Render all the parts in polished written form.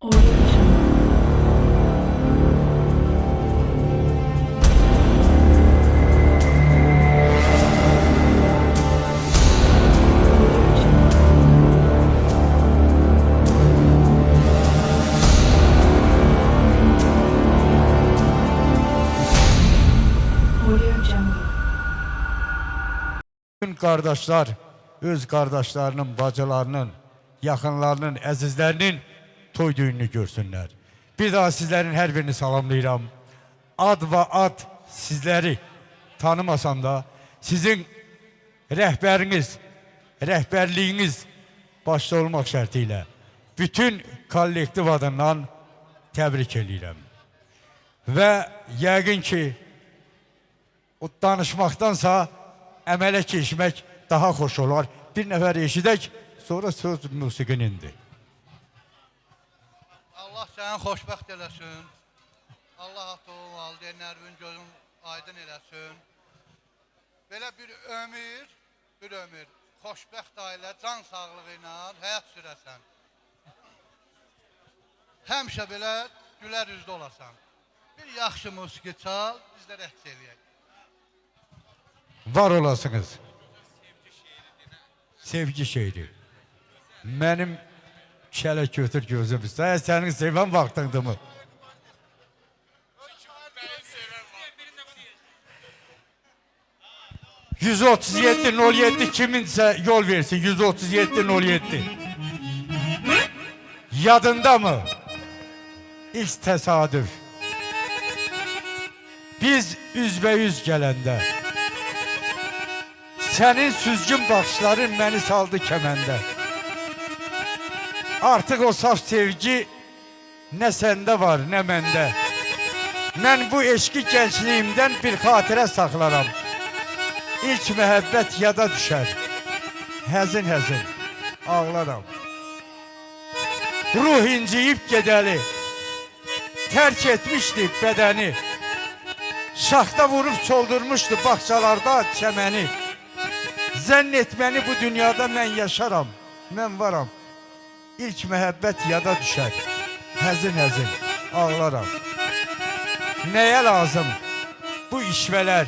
Audio Jungle. Audio Jungle. Audio Jungle. Bütün kardeşler, öz kardeşlerinin, bacılarının, yakınlarının, əzizlərinin toy düğününü görsünlər. Bir daha sizlerin her birini salamlayıram. Ad ve ad sizleri tanımasam da sizin rehberiniz, rehberliğiniz başta olmak şartıyla bütün kollektiv adından tebrik edirəm. Ve yəqin ki o danışmaktansa əmələ keçmək daha hoş olar. Bir nəfər eşidək, sonra söz musiqinindir. Allah səni xoşbəxt eləsin. Allah ata-oğul valideynlərin gözün aydın eləsin. Belə bir ömür xoşbəxt ailə, can sağlığı ilə həyat sürəsən. Həmişə belə gülər üzlü olasan. Bir yaxşı musiqi çal, biz də rəqs eləyək. Var olasınız. Sevgi şeiri. Mənim kələ götür gözüm üstə. Sənin sevən vaxtındır mı? ...137-07 kiminsə yol versin. 137-07. Yadında mı? İlk təsadüf. Biz üzbəyüz gələndə sənin süzgün baxışların məni saldı kəməndə. Artıq o saf sevgi nə səndə var, nə məndə. Mən bu eşqi gəncliyimdən bir xatirə saxlaram. İlk məhəbbət yada düşər. Həzin-həzin ağlaram. Ruh inciyib gedəli, tərk etmişdi bədəni. Şaxta vurub soldurmuşdu bağçalarda çəməni. Zənn etməni bu dünyada mən yaşaram, mən varam. İlk məhəbbət yada düşər, həzin-həzin ağlaram. Nəyə lazım bu işvələr,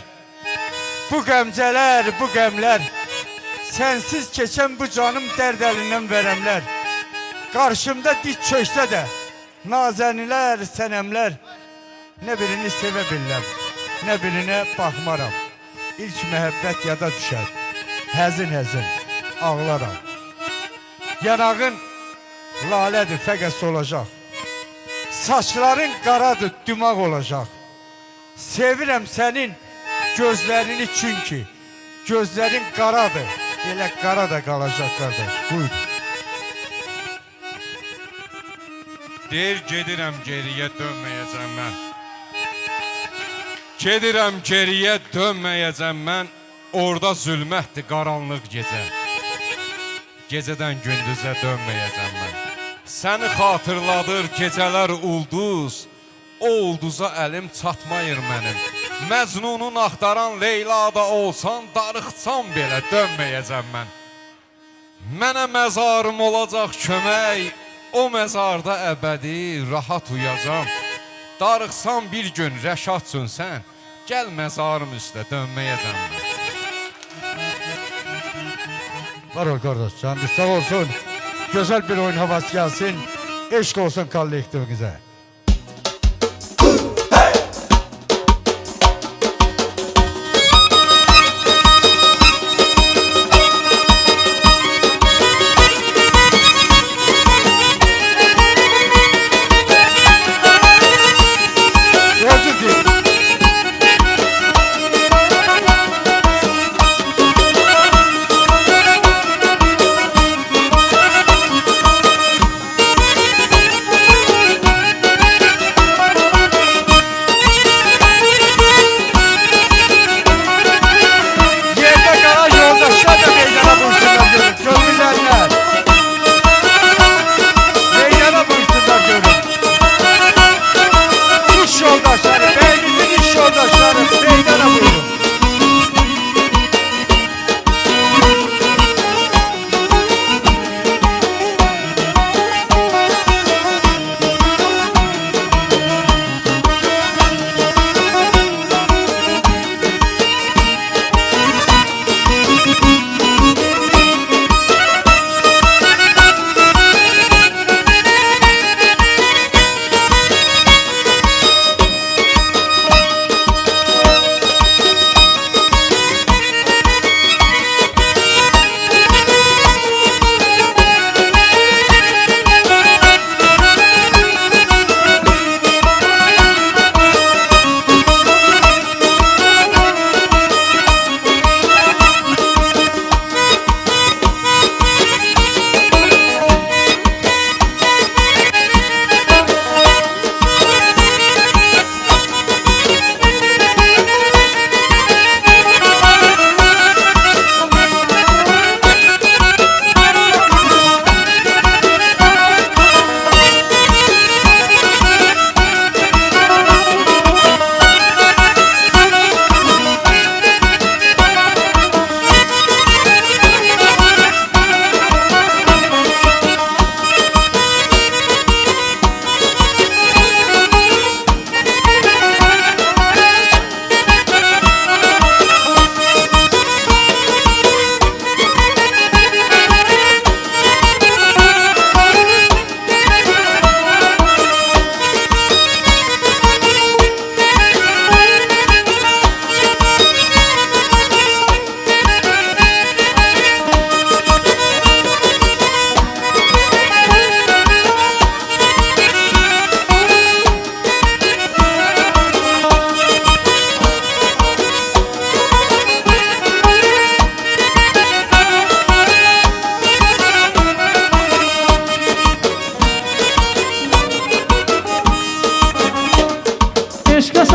bu qəmcələr, bu qəmlər? Sənsiz keçən bu canım dərd əlindən vərəmlər. Qarşımda diz çöksə də nazənilər, sənəmlər. Nə birini sevə bilirəm, nə birinə baxmaram. İlk məhəbbət yada düşər, həzin-həzin ağlaram. Yanağın lalədir, fəqət solacaq. Saçların qaradır, dümaq olacaq. Sevirəm sənin gözlərini çünki gözlərin qaradır, elə qara da qalacaq qardaş. Buyur. Deyir gedirəm geriyə dönməyəcəm mən. Gedirəm geriyə dönməyəcəm mən. Orada zülmətdir qaranlıq gecə. Gecədən gündüzə dönməyəcəm mən. Səni xatırladır gecələr ulduz. O ulduza əlim çatmayır mənim. Məcnunun axtaran Leylada olsan, darıxsam belə dönməyəcəm mən. Mənə məzarım olacaq kömək. O məzarda əbədi rahat uyacam. Darıxsam bir gün rəşadsun sən. Gəl məzarım üstə dönməyəcəm mən. Var ol kardeş, canınız sağ olsun. Güzel bir oyun havası gelsin. Eşk olsun kollektivinize. Özür dilerim.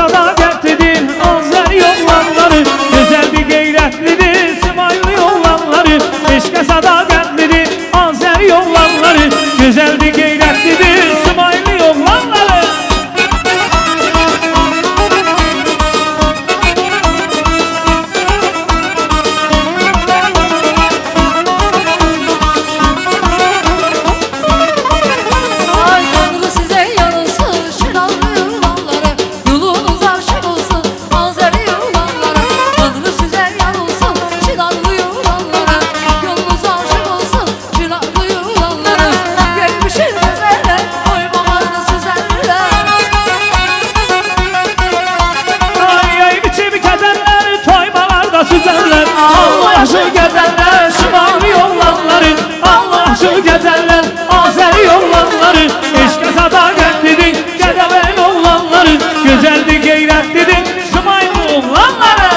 sadakatlidir Azeri oğlanları, güzeldir gayretlidir İsmailli oğlanları. Eşke sadakatlidir Azeri oğlanları, güzeldir gayretlidir İsmailli oğlanları. Ay Tanrı size yarılsın Şınalı yılanları, yolunuz aşık olsun Azeri yılanları. Tanrı size yarılsın Şınalı yılanları, yolunuz aşık olsun Şınalı yılanları. Gelmişin üzerine koymalarını süzerler. Ay ay biçim kederler toymalarda süzerler. Allah şu kederler Şimali oğlanları, Allah şu kederler Azeri oğlanları. Eşke sadakatlidir Gədəbəyin oğlanları, güzeldir gayretlidir Şimali oğlanları.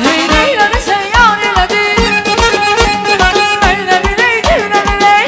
Hey neyleri sen yar eyledin, eyledin eyledin eyledin.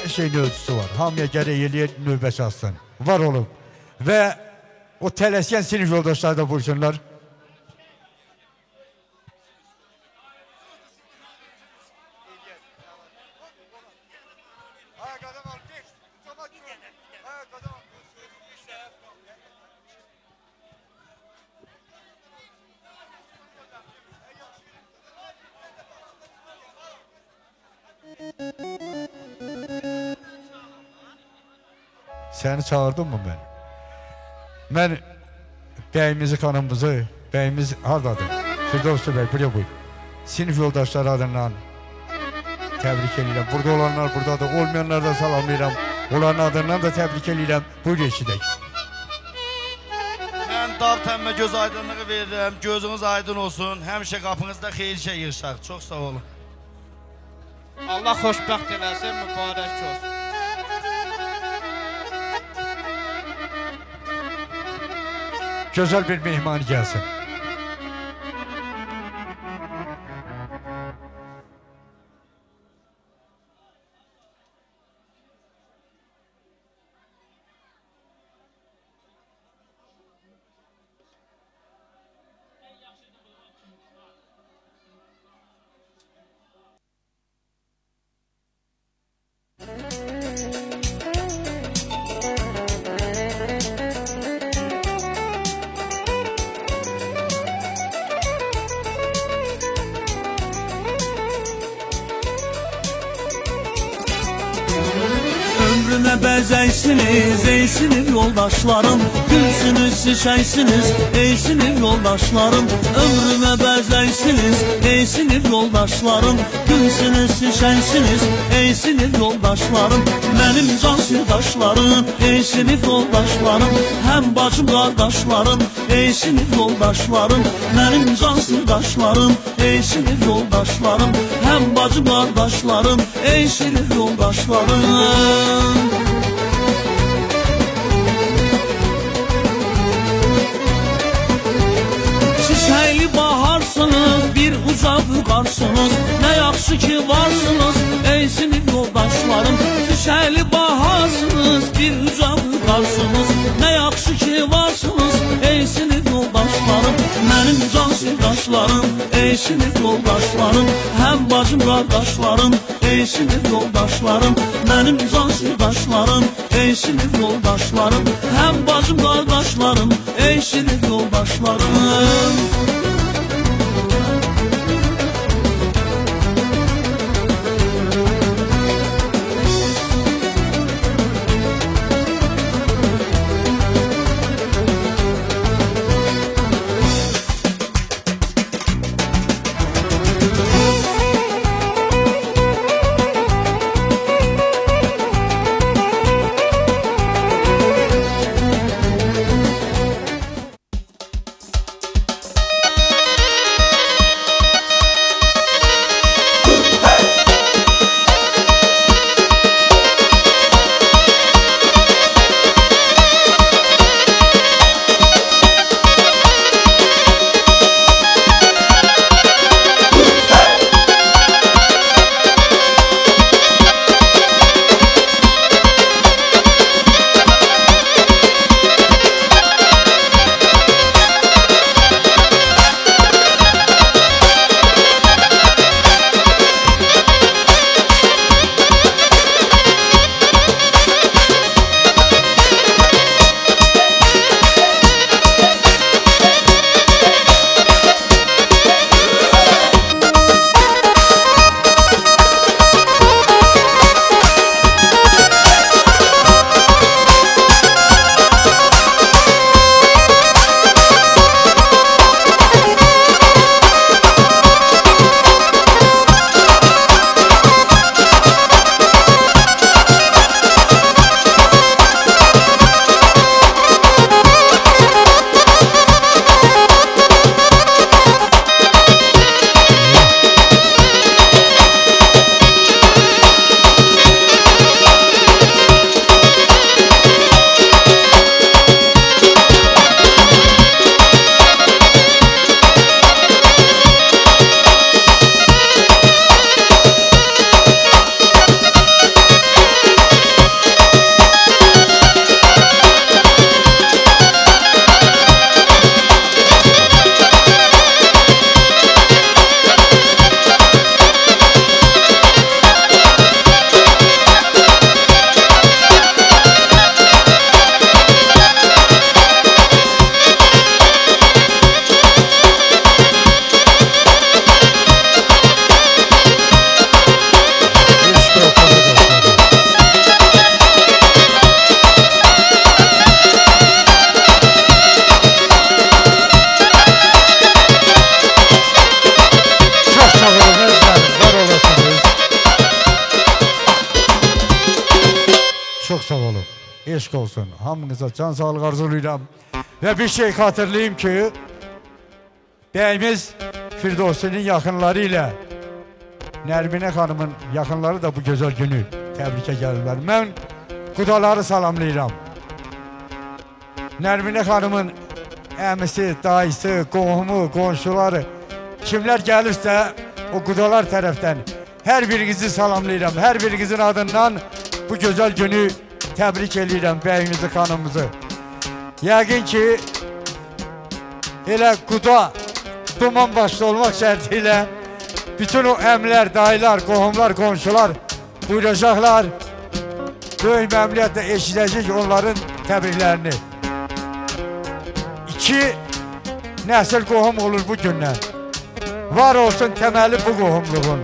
her şeyin ölçüsü var. Hamıya gerek eləyir, növbə çalsın. Var olun. Və o tələskən sinif yoldaşları da buyursunlar. Səni çağırdım mı mən? Mən bəyimizi, xanımımızı, bəyimiz hardadır? Firdovsu bəy, buraya buyur. Sinif yoldaşları adından təbrik edirəm. Burada olanlar buradadır, olmayanlar da salamlayıram. Onların adından da təbrik edirəm. Buyur eşidək. Mən dağ təmmə göz aydınlığı verirəm. Gözünüz aydın olsun. Həmişə qapınızda xeyir şey yığışaq. Çox sağ olun. Allah xoşbəxt eləsin, mübarək olsun. Gözəl bir mehman gəlsin. Ömrüme bezeysiniz ey sinif yoldaşlarım, gülsünüz şişeysiniz ey sinif yoldaşlarım. Ömrüme bezeysiniz ey sinif yoldaşlarım, gülsünüz şişeysiniz ey sinif yoldaşlarım. Benim can sirdaşlarım ey sinif yoldaşlarım, hem bacım kardeşlerim ey sinif yoldaşlarım. Benim can sirdaşlarım ey sinif yoldaşlarım, hem bacım kardeşlerim ey sinif yoldaşlarım. Şişəyli baharsınız, bir uca vurqarsınız, nə yaxşı ki varsınız ey sinif yoldaşlarım. Şişəyli baharsınız, bir uca vurqarsınız, nə yaxşı ki varsınız ey sinif yoldaşlarım. Mənim can sirdaşlarım ey sinif yoldaşlarım, hem bacım kardeşlerim ey sinif yoldaşlarım. Mənim can sirdaşlarım ey sinif yoldaşlarım, hem bacım kardeşlerim ey sinif yoldaşlarım. Çox sağ olun. Eşq olsun. Hamınıza can sağlığı arzulayıram. Və bir şey xatırlayayım ki, bəyimiz Firdovsinin yaxınları ilə Nərminə xanımın yaxınları da bu gözəl günü təbrikə gəlirlər. Mən qudaları salamlayıram. Nərminə xanımın əmisi, dayısı, qohumu, qonşuları kimlər gəlirsə o qudalar tərəfdən hər birinizi salamlayıram. Hər birinizin adından bu gözəl günü təbrik edirəm bəyimizi, xanımımızı. Yəqin ki elə quda duman başlı olmaq şərti ilə bütün o əmlər, dayılar, qohumlar, qonşular buyuracaqlar. Böyük məmnuniyyətlə eşidəcək onların təbriklərini. 2 nəsil qohum olur bu gündən. Var olsun təməli bu qohumluğun.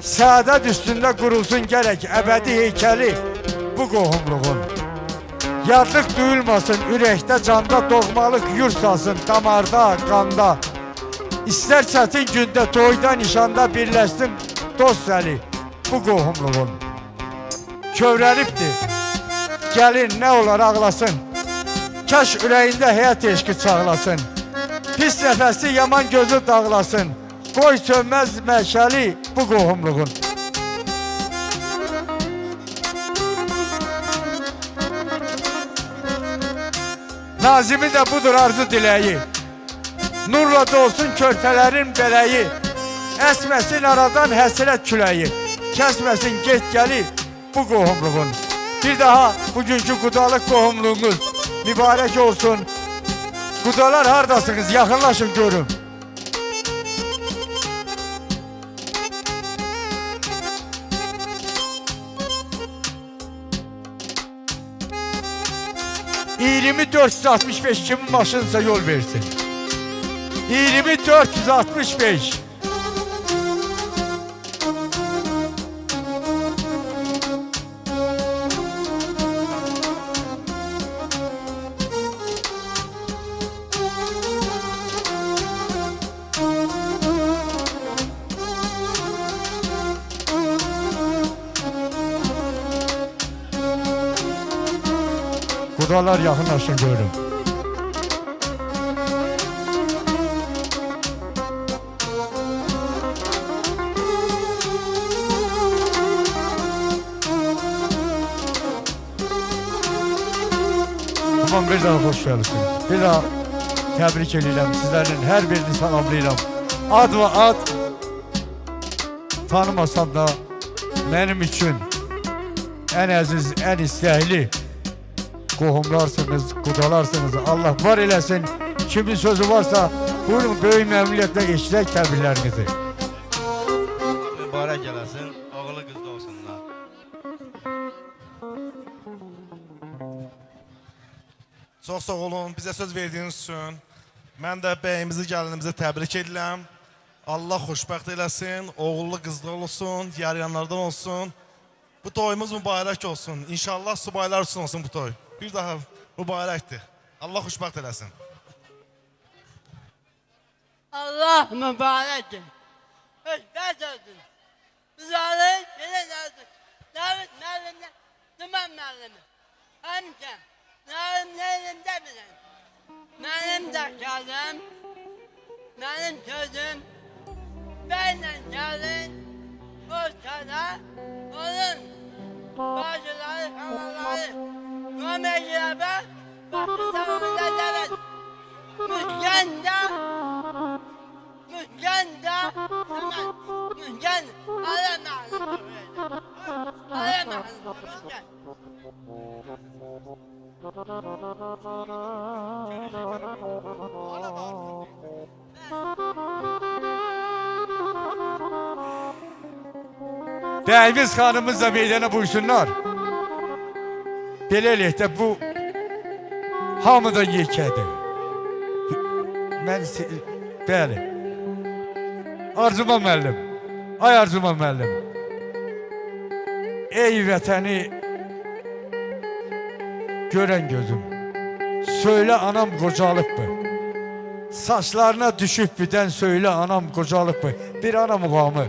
Səadət üstündə qurulsun gərək əbədi heykəli bu qohumluğun. Yadlıq duyulmasın ürəkdə, canda doğmalıq yursasın damarda, qanda. İstər çətin gündə, toyda, nişanda birləşsin dost əli bu qohumluğun. Kövrəlibdir, gəlin nə olar ağlasın. Kaş ürəyində həyat eşqi çağlasın. Pis nəfəsi yaman gözü dağlasın. Qoy sönməz məşəli bu qohumluğun. Nazimi də budur arzu diləyi. Nurla dolsun körtələrin beləyi. Əsməsin aradan həsrət küləyi. Kəsməsin get gəli bu qohumluğun. Bir daha bugünkü qudalıq qohumluğunuz mübarək olsun. Qudalar hardasınız? Yaxınlaşın görün. $20,465 kimin maşınsa yol versin. $20,465. Qudalar yaxınlaşın görün. Tamam, bir daha hoş gəldiniz. Bir daha təbrik edirəm sizlərin hər birini salamlayıram. Ad və ad tanımasam da mənim üçün ən əziz, ən istəkli qohumlarsınız, qudalarsınız. Allah var eləsin. Kimin sözü varsa buyurun, böyük məmnuniyyətlə eşidək təbriklərinizi. Mübarək eləsin, oğlu qızlı olsunlar. Çox sağ olun, bizə söz verdiyiniz üçün. Mən də bəyimizi, gəlinimizi təbrik edirəm. Allah xoşbəxt eləsin, oğullu qızlı olsun, yarayanlardan olsun. Bu toyumuz mübarək olsun. İnşallah subaylar üçün olsun bu toy. Bir daha mübarəkdir. Allah xoşbəxt eləsin. Allah mübarəkdir. Xoşbəxt olsun. Bizarı gələn olsun. Davud müəllimlə, Duman müəllimi. Həmçə, müəllimlərimdə bilən. Mənim də gəldim. Mənim sözüm. Bəylə gəlin. Ortada olun. Bacıları, havaları. Göməkləbə, baxısamıza dəvət. Müskəndə, hemen, müskən, aramağını. Aramağını, müskən. Bəyimiz, xanımız da meydana buyursunlar. Belə elək də bu hamıdan yekədir. Bəli. Arzuman müəllim. Ay Arzuman müəllim. Ey vətəni görən gözüm. Söylə anam qocalıbdır. Saçlarına düşüb büdən söylə anam qocalıbdır. Bir ana muğamı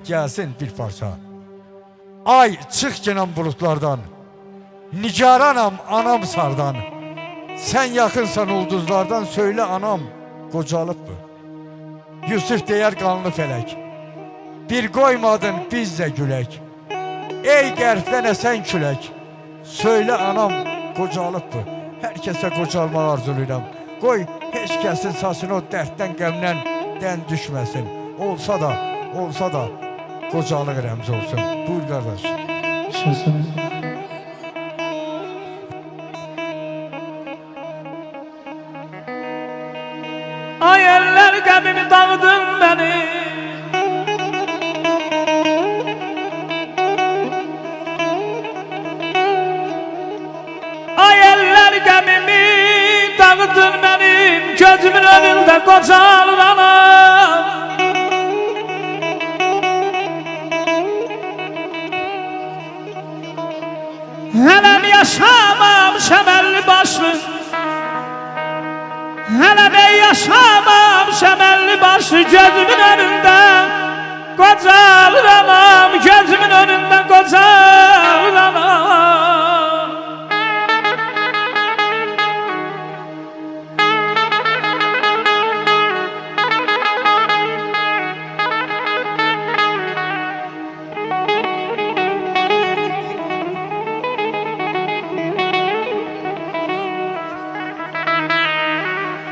gəlsin bir parça. Ay çıx gedən bulutlardan. Nigaranam anam sardan. Sen yakınsan ulduzlardan, söyle anam qocalıbdır. Yusuf deyər qanlı felek, bir koymadın biz de gülek. Ey qərfdən əsən külək, söyle anam qocalıbdır. Hər kəsə qocalmaq arzuluyram. Qoy heç kəsin sasını o dərddən qəmdən dən düşməsin. Olsa da qocalıq rəmzi olsun. Buyur qardaş. Ay eller qəmimi dağıdın beni. Ay eller qəmimi dağıdın benim, gözümün önünde qocalır anam. Hələm yaşamamışam əlli başlı, hələm yaşamamışam əlli başlı, gözümün önünde qocalır anam, gözümün önünde qocalır anam.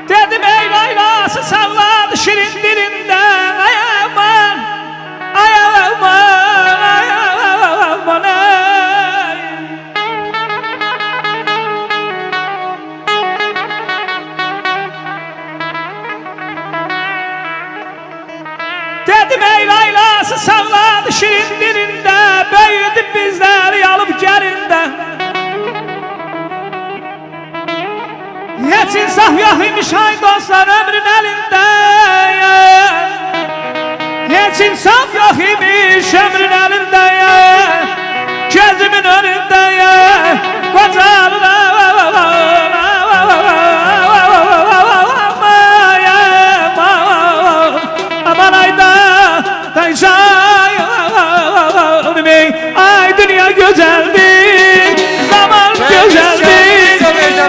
Dedim ey laylası salladı şirin dilinden, ay aman, ay aman, ay aman, ay. Dedim ey laylası salladı şirin dilinde, büyüdü bizleri alıp gerinden. Hiç insaf yok imiş ay dostlar ömrün elinde. Hiç insaf yok imiş ömrün elinde. Gözümün önünde qocalır aman ayda ay dünya güzeldir, zaman güzeldir,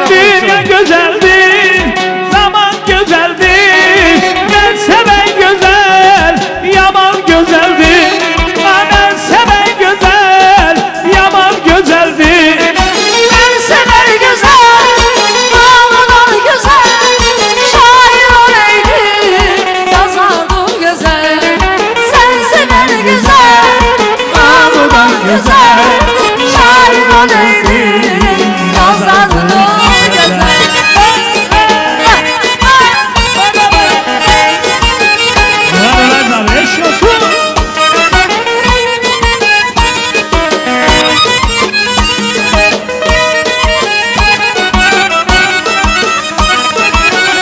dünya güzeldir, zaman güzeldir, ben seven güzel, yaman güzeldir, ben seven güzel, yaman güzeldir. Ben sever güzel, ağlar güzel, şair oleydi, yazardım güzel. Sen sever güzel, ağlar güzel, şair oleydi, yazardım güzel.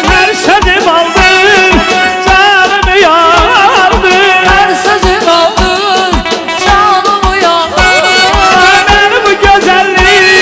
Her sözüm aldı, canımı yardı. Her sözüm oldu, canımı yordu. Ben bu güzelliği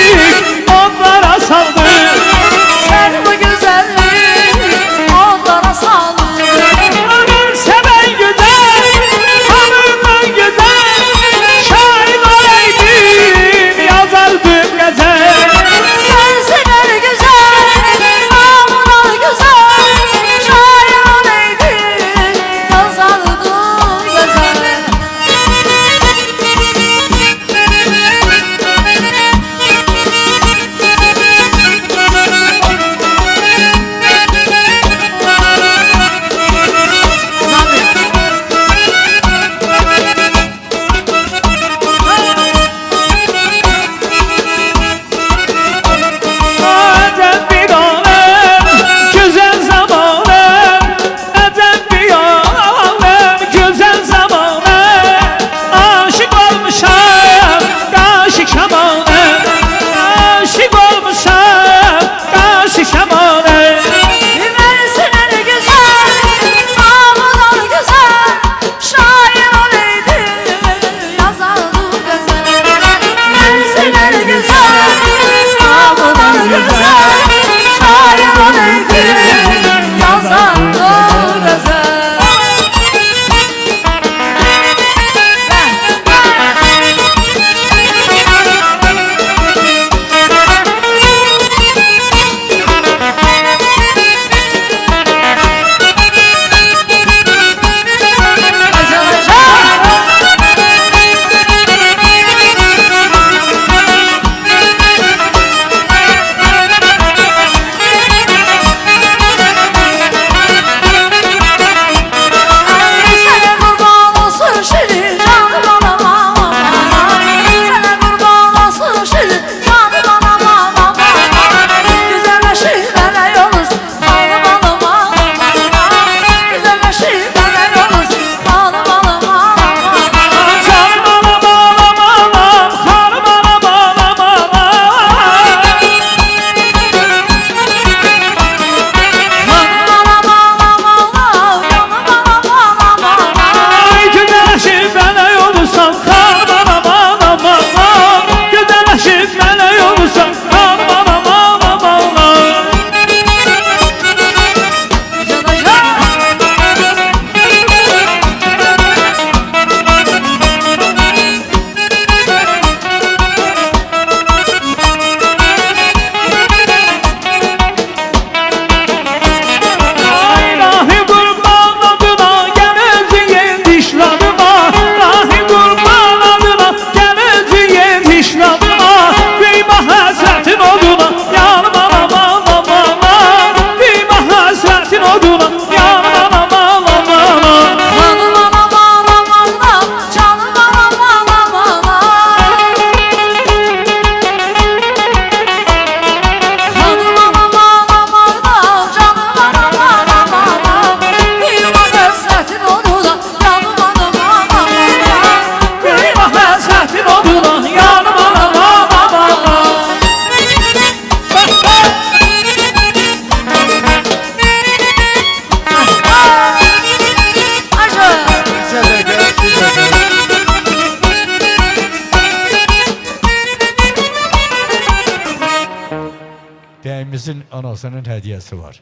bəyimizin anasının hədiyəsi var.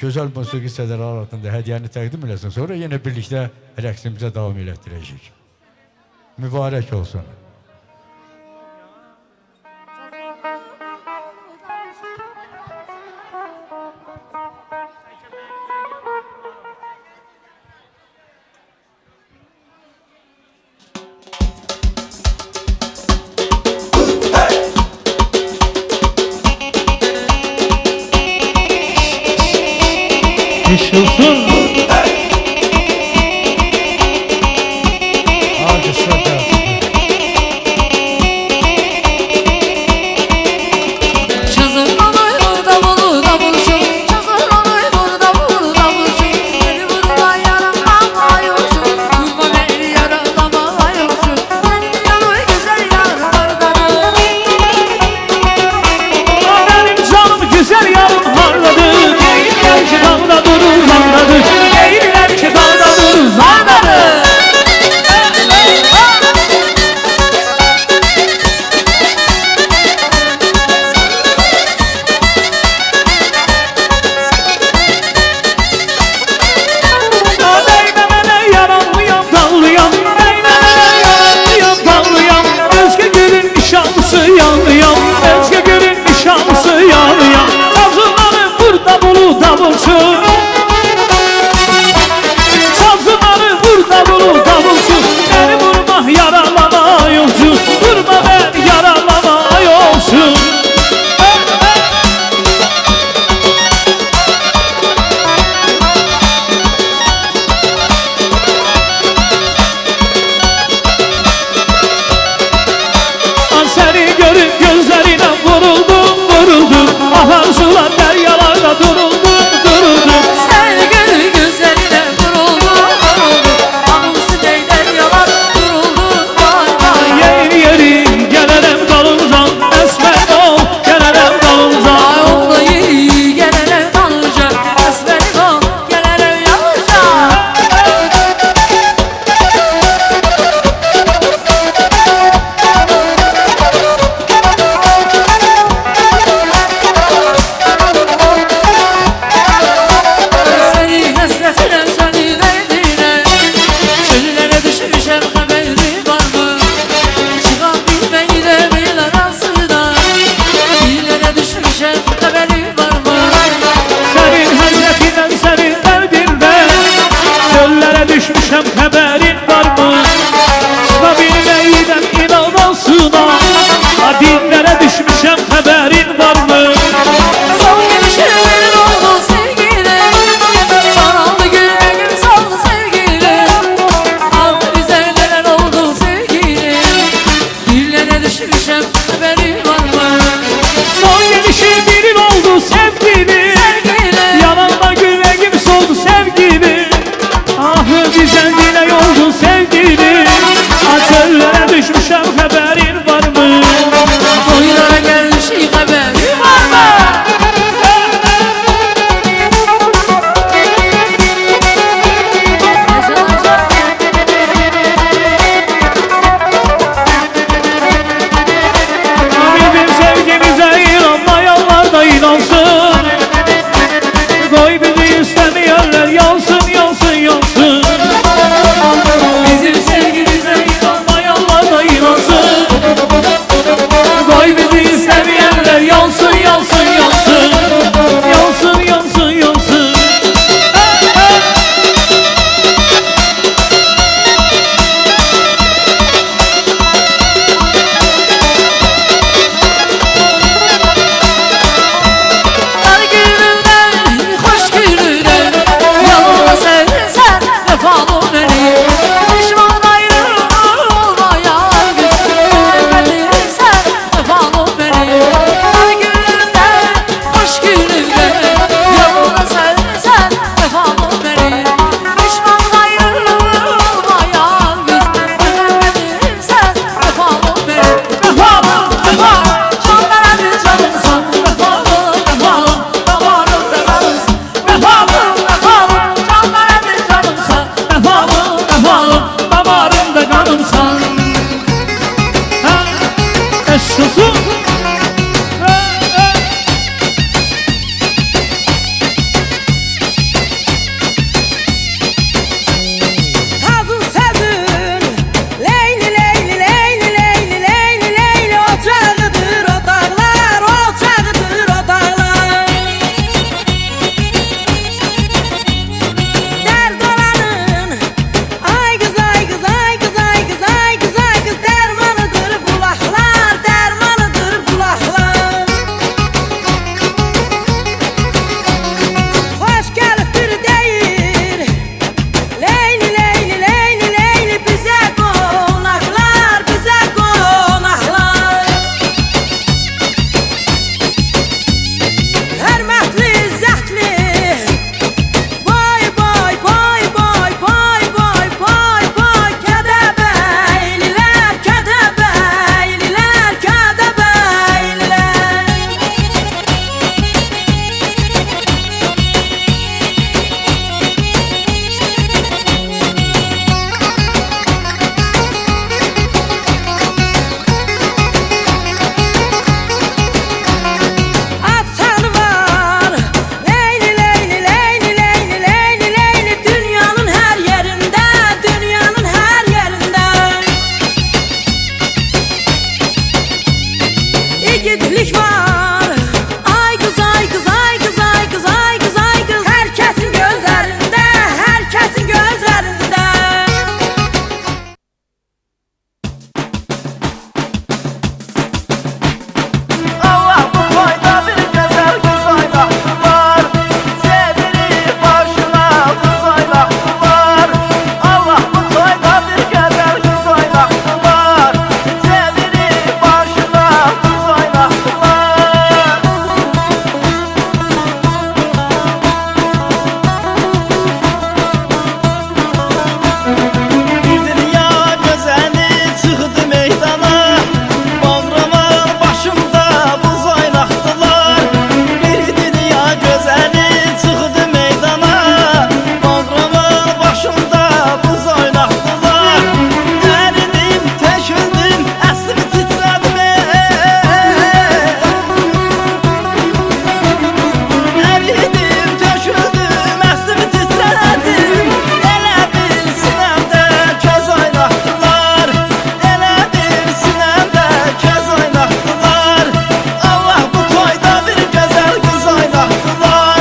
Gözəl musiqi sədələri altında hədiyəni təqdim eləsin. Sonra yenə birlikdə rəqsimizə davam elətdirəcək. Mübarək olsun. Yaşasın. Alkışlar gelsin. Çözülür davulu davulcu, çözülür davulu davulcu. Beni vurma yaramama yolcu, vurma beni yaramama yolcu. Benim yanı güzel yarlardanım. Benim canım güzel yarım harladı. Değiller ki dağda durur zandadı. Değiller ki dağda durur zandadı. Değmemene yaranlıyam dallıyam. Değmemene yaranlıyam dallıyam. Özge gülün nişanlısı yanlıyam. Özge gülün nişanlısı yanlıyam. Sazınları burada bulu davulcu. Sazınları burada bulu davulcu. Beni vurma yaralama yolcu. Vurma beni yaralama yolcu. An seni görüp gözlerine vuruldum vuruldum. Ahan sular deryalarda duruldum duruldum. Sen gül güzeline vuruldu vuruldu. Anısı değden yalan duruldu vay vay. Yeri yeri gelenem dalımdan. Esmer ol gelenem dalımdan. Ay olayı gelene tanıyacak. Esmerim ol gelene yanacak. Seni hasretine seni verdiğine. Çöllere düşmüşem haberi var mı? Çıkan bilmeyi de bil arasında. Dillere düşmüşem haberi var mı? Senin hasretinden senin derdinden. Çöllere düşmüşem haberin var mı? Çıkabilmeyden inan olsuna. Dillere düşmüşem haberin var mı? Son gülüşlerin oldu sevgilim. Sarıldı gülüm saldı sevgilim. Aldı bize neler oldu sevgilim. Dillere düşmüşem haberi var mı? Son gelişi birin oldu sevgilim. Sevgilim. Yanımda güvenim soldu sevgilim. Ah bize dile oldu sevgilim. Çöllere düşmüşem haberin var mı? Boylara gelmiş yiğitlik var. Ay kız ay kız ay kız ay kız ay kız ay kız. Herkesin gözlerinde, herkesin gözlerinde. Allah bu toyda bir güzel kız oynattılar. Sevgili başına kız oynattılar. Allah bu toyda bir güzel kız oynattılar. Sevgili başına kız oynattılar. Bir dünya gözeli çıktı meydana. Bağrımın başımda buz oynattılar. Bir dünya gözeli çıktı meydana. Bağrımın başımda buz oynattılar. Eridim, teşüldüm, əslim titredim. Eridim, teşüldüm, əslim titredim. Elə bil sinəmdə köz oynatdılar. Elə bil sinəmdə köz oynatdılar. Allah bu toyda bir gözəl qız oynatdılar.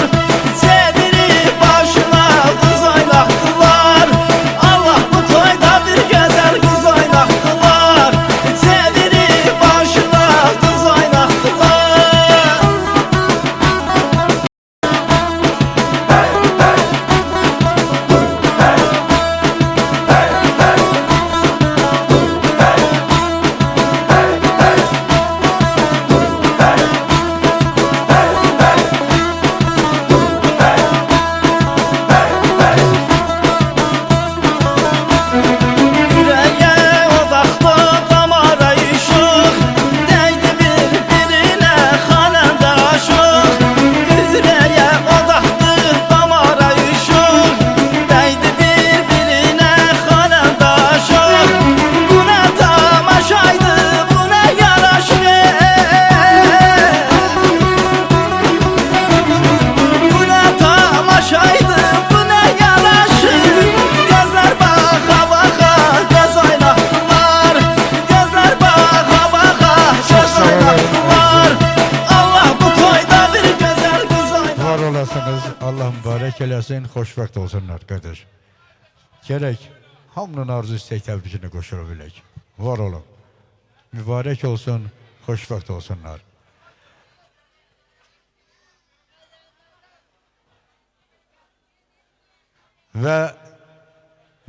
Sevgili başına qız oynatdılar. Allah bu toyda bir gözəl qız oynatdılar. Sevgili başına qız oynatdılar. Yüreğe odaklı damara işıq Değdi bir-birine xanəndə aşıq Yüreğe odaklı damara işıq Değdi bir-birine xanəndə aşıq Bu nə tamaşaydı, bu nə yaraşıq Bu nə tamaşaydı, bu nə yaraşıq Gözler baxa baxa göz oynatdılar. Gözler baxa baxa göz oynatdılar. Allah bu toyda bir güzel kız oynatdılar. Var olasınız. Allah mübarək eləsin. Xoşbəxt olsunlar qardaş. Gerek hamının arzu istek təbrikini qoşula bilək. Var olun. Mübarək olsun. Xoşbəxt olsunlar. Və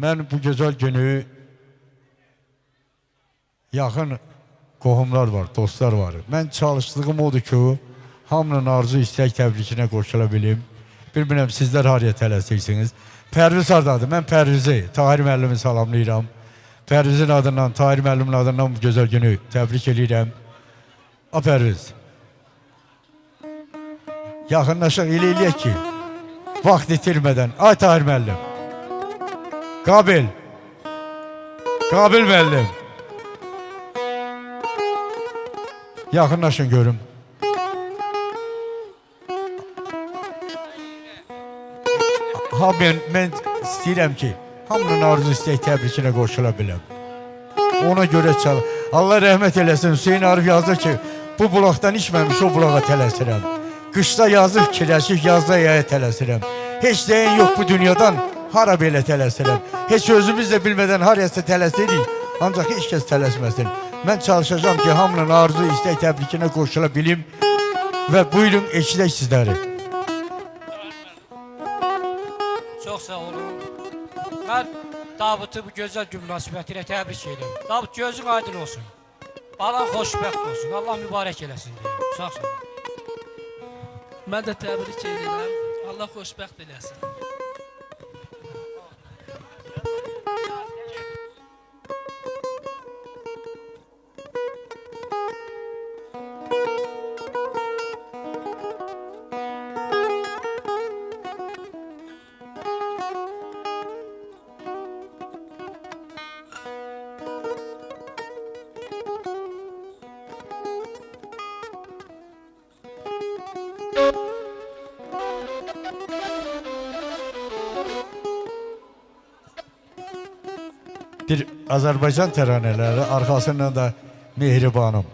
mən bu gözəl günü yaxın qohumlar var, dostlar var. Mən çalışdığım odur ki, hamının arzu istək təbrikinə qoşula bilim. Bilmirəm, sizlər hariyə tələsirsiniz. Pərviz hardadır? Mən Pərvizi, Tahir müəllimi salamlayıram. Pərvizin adından, Tahir müəllimin adından bu gözəl günü təbrik edirəm. A Pərviz. Yaxınlaşıq, eləyək ki, vaxt itirmədən. Ay Tahir müəllim. Qabil. Qabil müəllim. Yaxınlaşın görüm. Ha mən istəyirəm ki, hamının arzu istək təbrikinə qoşula biləm. Ona görə çal. Allah rəhmət eləsin. Hüseyin Arif yazır ki, bu bulaqdan içməmiş o bulağa tələsirəm. Qışda yazıb fikirləşib, yazda yaya tələsirəm. Heç deyən yox bu dünyadan, hara belə tələsirəm. Heç özümüz də bilmədən harayasa tələsirik, ancaq heç kəs tələsməsin. Mən çalışacağım ki, hamının arzu istək təbrikinə qoşula bilim və buyurun eşidək sizləri. Çox sağ olun. Mən Davut'u bu gözəl gün münasibəti ilə təbrik edirəm. Davut, gözün aydın olsun. Balan xoşbəxt olsun. Allah mübarək eləsin deyim. Sağ olun. Mən də təbrik edirəm. Allah xoşbəxt eləsin. Bir Azərbaycan təranələri, arxasından da Mehribanım.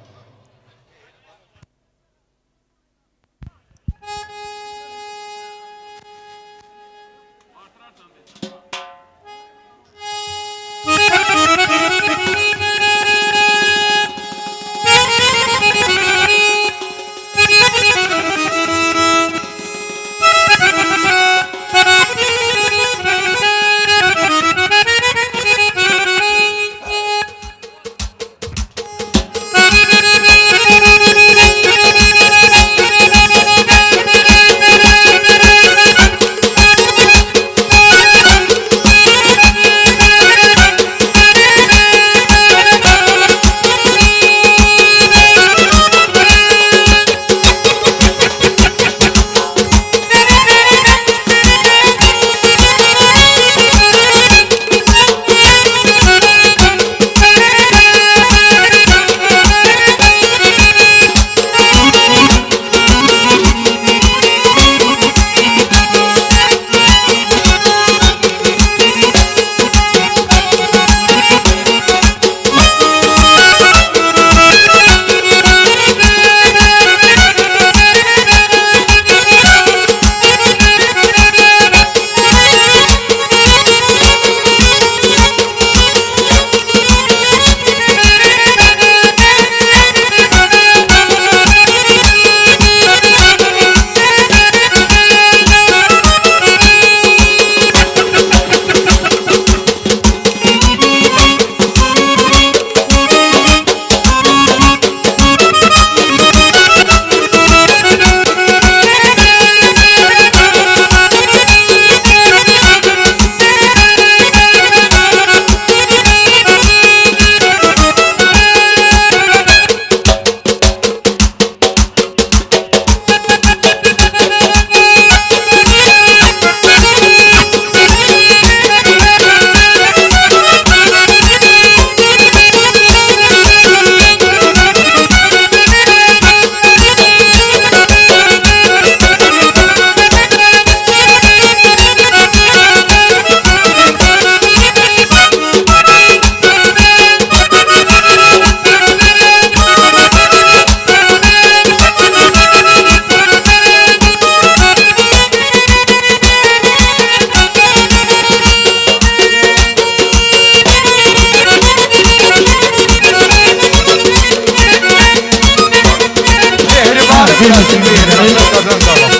biləsin verir. Qazan sağlam.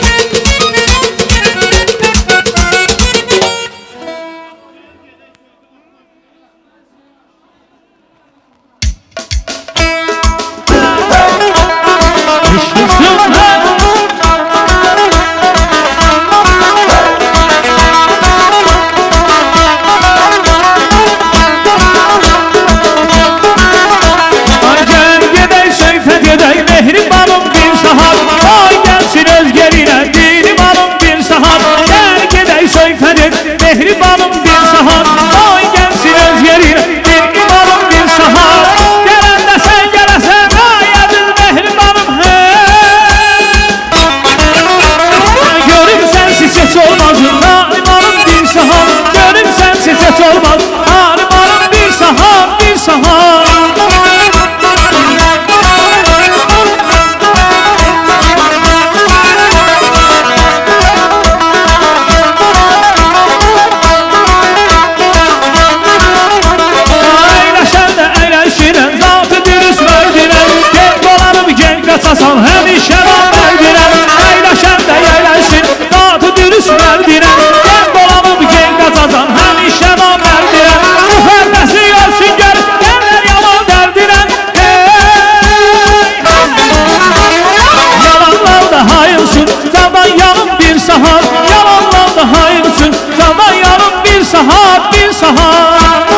Düşmüşsün ben. Ay gel gedək söhbət edək mehribanım bir saat. Ay gəlsin özgərinə dilimanım bir saat. Gel gedək söhbət et mehribanım bir saat. Ay gəlsin özgərinə dilimanım bir saat. Gələndə sən gələsən ay adın mehribanım hey. Görüm sensiz ses olmaz halimanım bir saat. Görüm sensiz ses olmaz halimanım bir saat bir saat. Sasan həmişə verdirəm Əyləşən də əyləşin Zatı dürüst verdirəm Mən dolanıb gen qaçacan həmişə verdirəm Bu fərdəsi ölsün gəl Gələr yalan verdirəm Yalanlar da hayırsın Candan yanım bir saat Yalanlar da hayırsın Candan yanım bir saat bir saat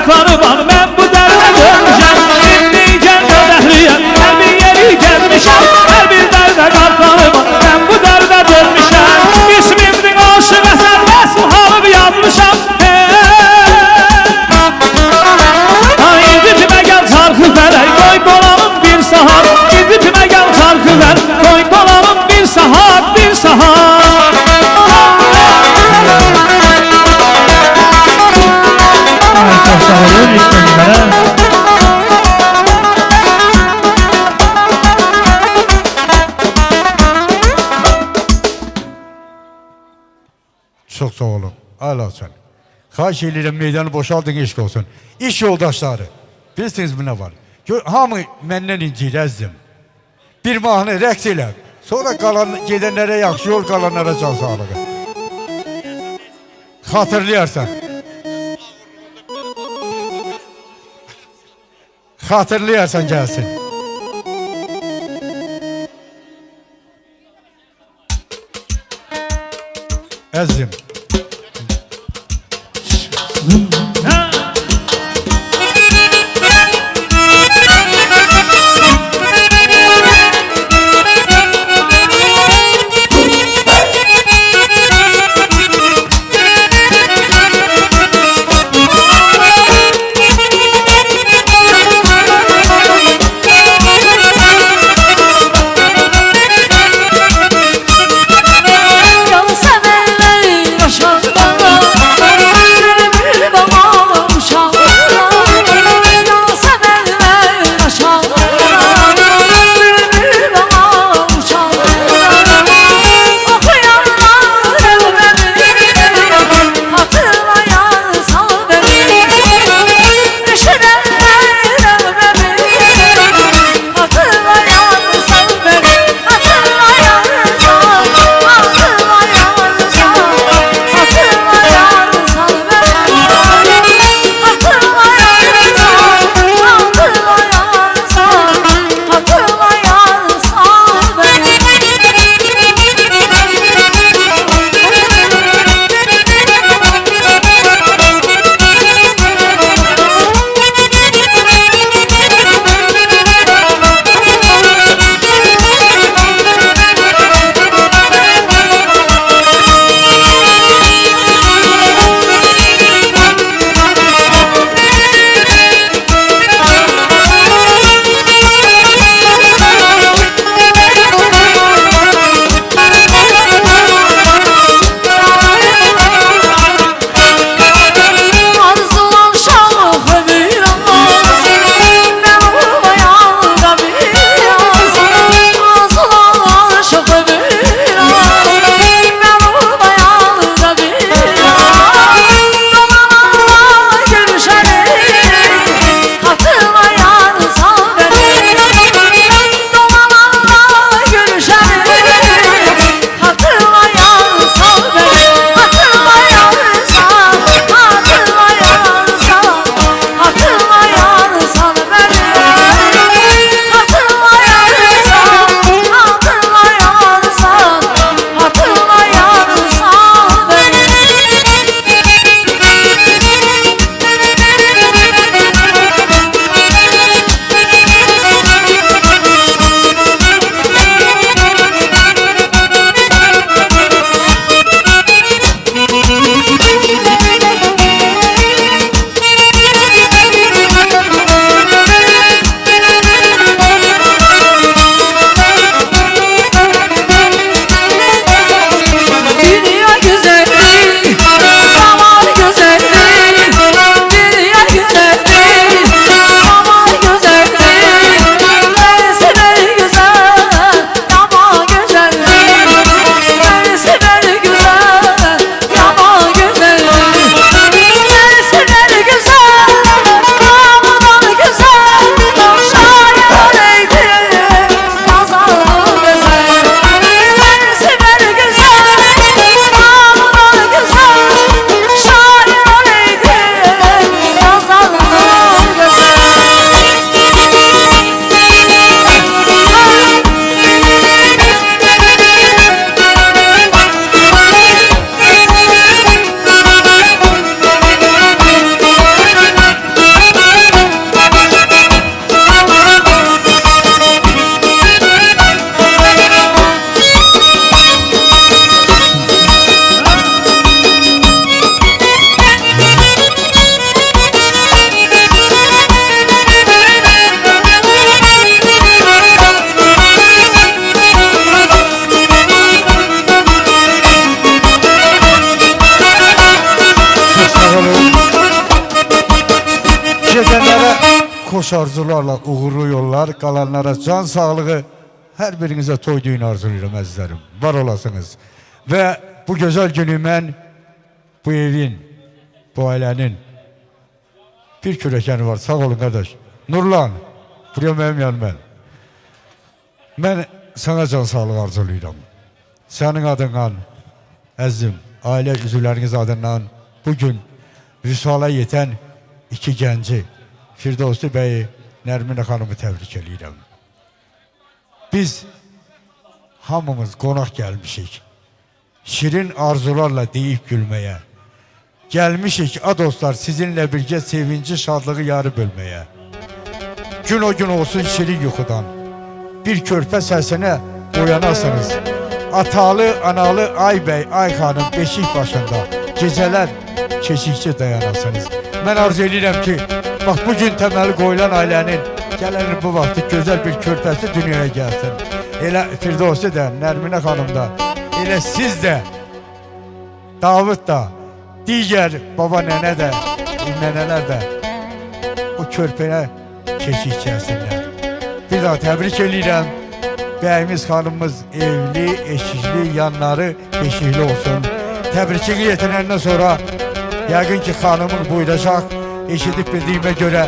Qanları var, mən bu dərdə dönmüşəm Dinləyəcəm qədəhliyəm, hər bir yeri gəlmişəm Hər bir dərdə qanları var, mən bu dərdə dönmüşəm İsmimdir aşıq əsər, rəsm halıb yazmışam İndi timə gəl çarxı fələk, qoy dolanım bir saat İndi timə gəl çarxı fələk, qoy dolanım bir saat, bir saat Sağolun işlemlere. Çox sağ olun. Allah sen. Xahiş edirəm meydanı boşaldın eşq olsun. İş yoldaşları. Bilirsiniz bu ne var? Hamı məndən incir əzdim. Bir mahnı rəqs elə. Sonra qalan gedənlərə yaxşı yol, qalanlara can sağlığı. Xatırlayarsan. Xatırlayarsan gəlsin. Əzim. xoş arzularla uğurlu yollar, qalanlara can sağlığı, hər birinizə toy düyün arzulayıram əzizlərim. Var olasınız. Və bu gözəl günü mən bu evin, bu ailənin bir kürəkəni var. Sağ olun qardaş. Nurlan, buraya mənim yanım. Mən sana can sağlığı arzulayıram. Sənin adından, əzizim, ailə üzvləriniz adından bugün vüsala yetən iki gənci, Firdevsi bəyi, Nərminə xanımı təbrik edirəm. Biz hamımız qonaq gəlmişik. Şirin arzularla deyib gülməyə. Gəlmişik, a dostlar, sizinlə birgə sevinci, şadlığı yarı bölməyə. Gün o gün olsun şirin yuxudan. Bir körpə səsinə oyanasınız. Atalı, analı, ay bəy, ay xanım beşik başında. Gecələr keşikçi dayanasınız. Mən arzu edirəm ki, bax bugün təməli qoyulan ailənin gələn bu vaxtı gözəl bir körpəsi dünyaya gəlsin. Elə Firdevsi də, Nərminə xanım da, elə siz də, Davud da, digər baba nənə də, nənələr də o körpəyə keşik çəksinlər. Bir daha təbrik edirəm. Bəyimiz xanımımız evli, eşikli, yanları beşikli olsun. Təbrikini yetirəndən sonra yəqin ki xanımın buyuracaq. Eşidib bildiyimə görə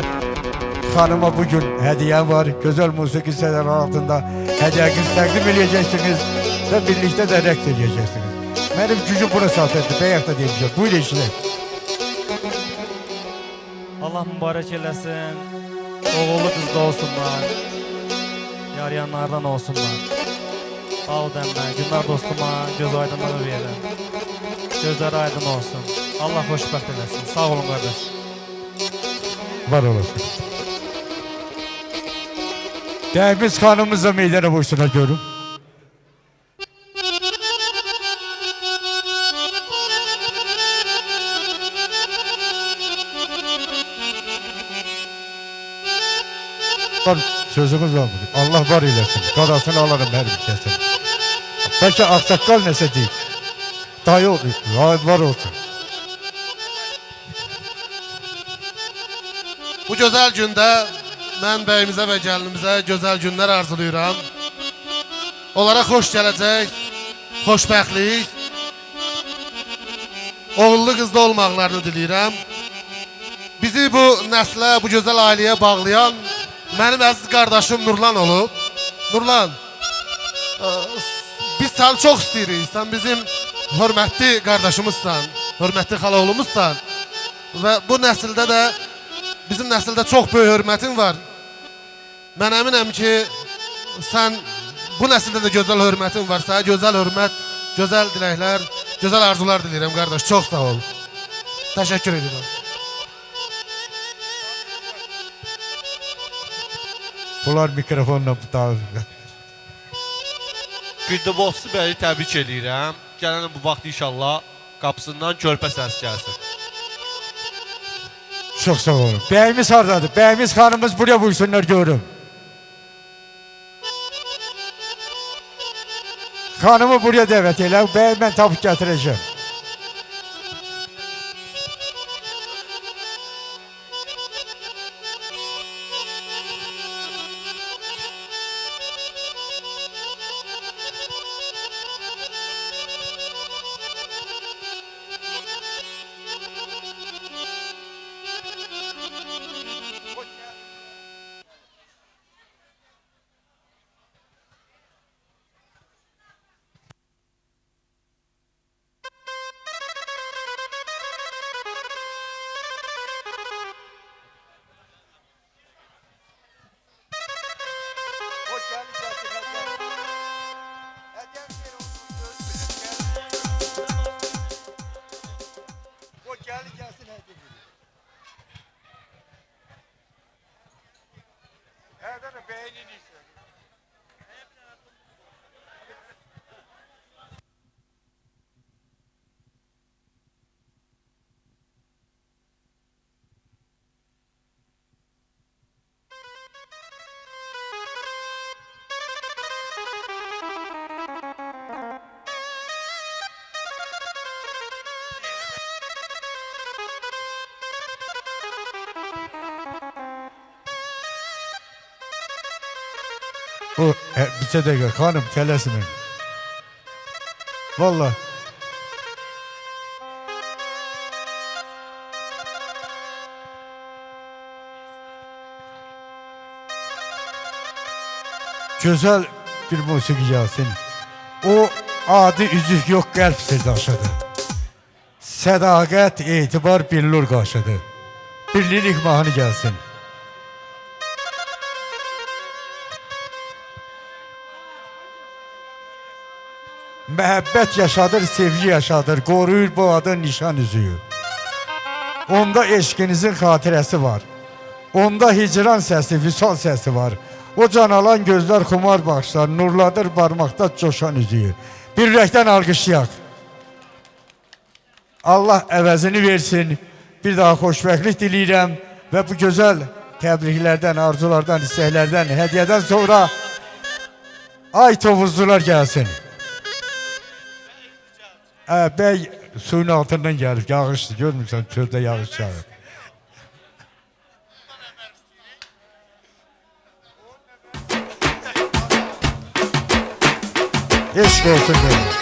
xanıma bugün hədiyyə var. Gözəl musiqi sədələri altında hədiyyənizi təqdim edəcəksiniz və birlikdə də rəqs edəcəksiniz. Mənim gücüm buna satırdı, bəyək də deyəcək. Buyur eşidək. Allah mübarək eləsin. Oğullu qızda olsunlar. Yarayanlardan olsunlar. Davud əmmə, Günlar dostuma göz aydınlığı verin. Gözləri aydın olsun. Allah xoşbəxt eləsin. Sağ olun qardaş. Var olasın. Dəyimiz xanımız da meydana boşuna görüm. Sözümüz var mı? Allah var eylesin. Qarasını alırım hər bir kəsin. Bəlkə ağsaqqal nəsə deyil. Dayı var olsun. Bu gözəl gündə mən bəyimizə və gəlinimizə gözəl günlər arzulayıram. Onlara xoş gələcək, xoşbəxtlik, oğullu qızda olmaqlarını diləyirəm. Bizi bu nəslə, bu gözəl ailəyə bağlayan mənim əziz qardaşım Nurlan olub. Nurlan, biz səni çox istəyirik. Sən bizim hörmətli qardaşımızsan, hörmətli xalaoğlumuzsan. Və bu nəsildə də, bizim nəsildə çox böyük hörmətin var. Mən əminəm ki, sən bu nəsildə də gözəl hörmətin var. Sənə gözəl hörmət, gözəl diləklər, gözəl arzular diləyirəm qardaş. Çox sağ ol. Təşəkkür edirəm. Bunlar mikrofonla tutarlar. Firdevsi bəyi təbrik edirəm. Gələn bu vaxt inşallah qapısından körpə səs gəlsin. Çox sağ olun. Bəyimiz hardadır? Bəyimiz xanımız buraya buyursunlar görüm. Xanımı buraya dəvət elə. Bəyi mən tapıb gətirəcəm. Bir dakika hanım tələsmin. Vallahi. Güzel bir musiqi gəlsin. O adı üzük yox qəlb sirdaşıdır. Sədaqət, etibar, billur qaşıdır. Birlilik mahnı gəlsin. Məhəbbət yaşadır, sevgi yaşadır, qoruyur bu adın nişan üzüyü. Onda eşqinizin xatirəsi var. Onda hicran səsi, vüsal səsi var. O can alan gözlər xumar baxışlar, nurladır barmaqda coşan üzüyü. Bir ürəkdən alqışlayaq. Allah əvəzini versin. Bir daha xoşbəxtlik diləyirəm və bu gözəl təbriklərdən, arzulardan, istəklərdən, hədiyyədən sonra ay tovuzlular gəlsin. Bəy suyun altından gəlib, yağışdır, görmürsən, çöldə yağış yağır. Eşq olsun görmür.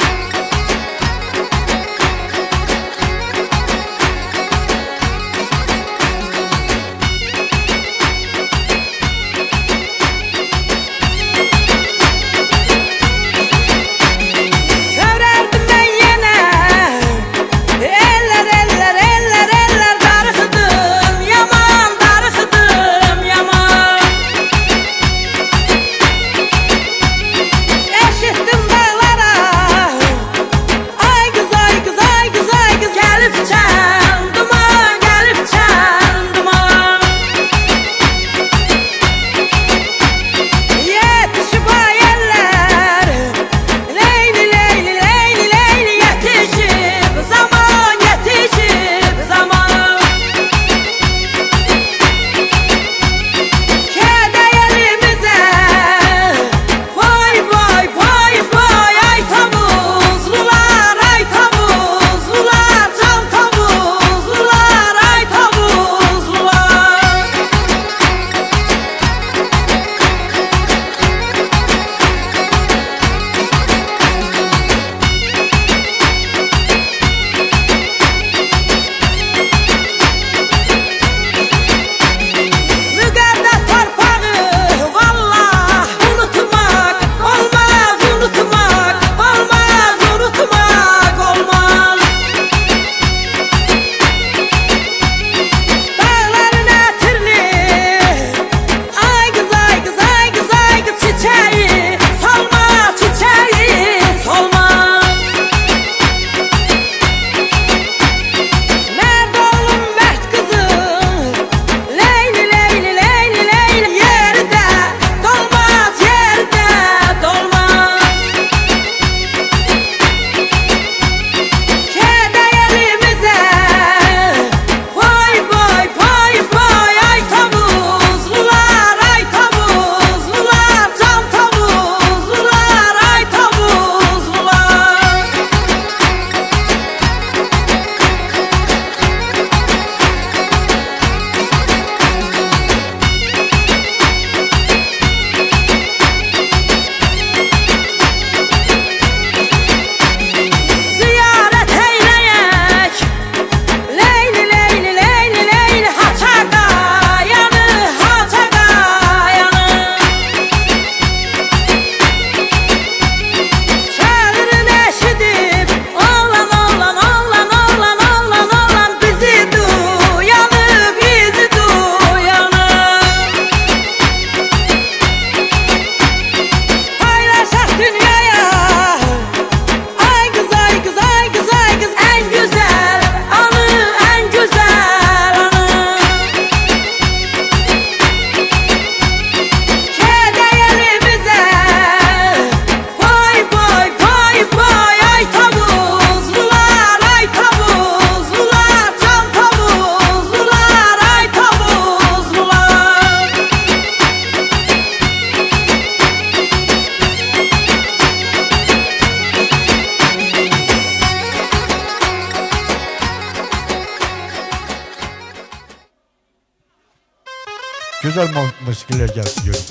Güzel musikiler gelsin görün.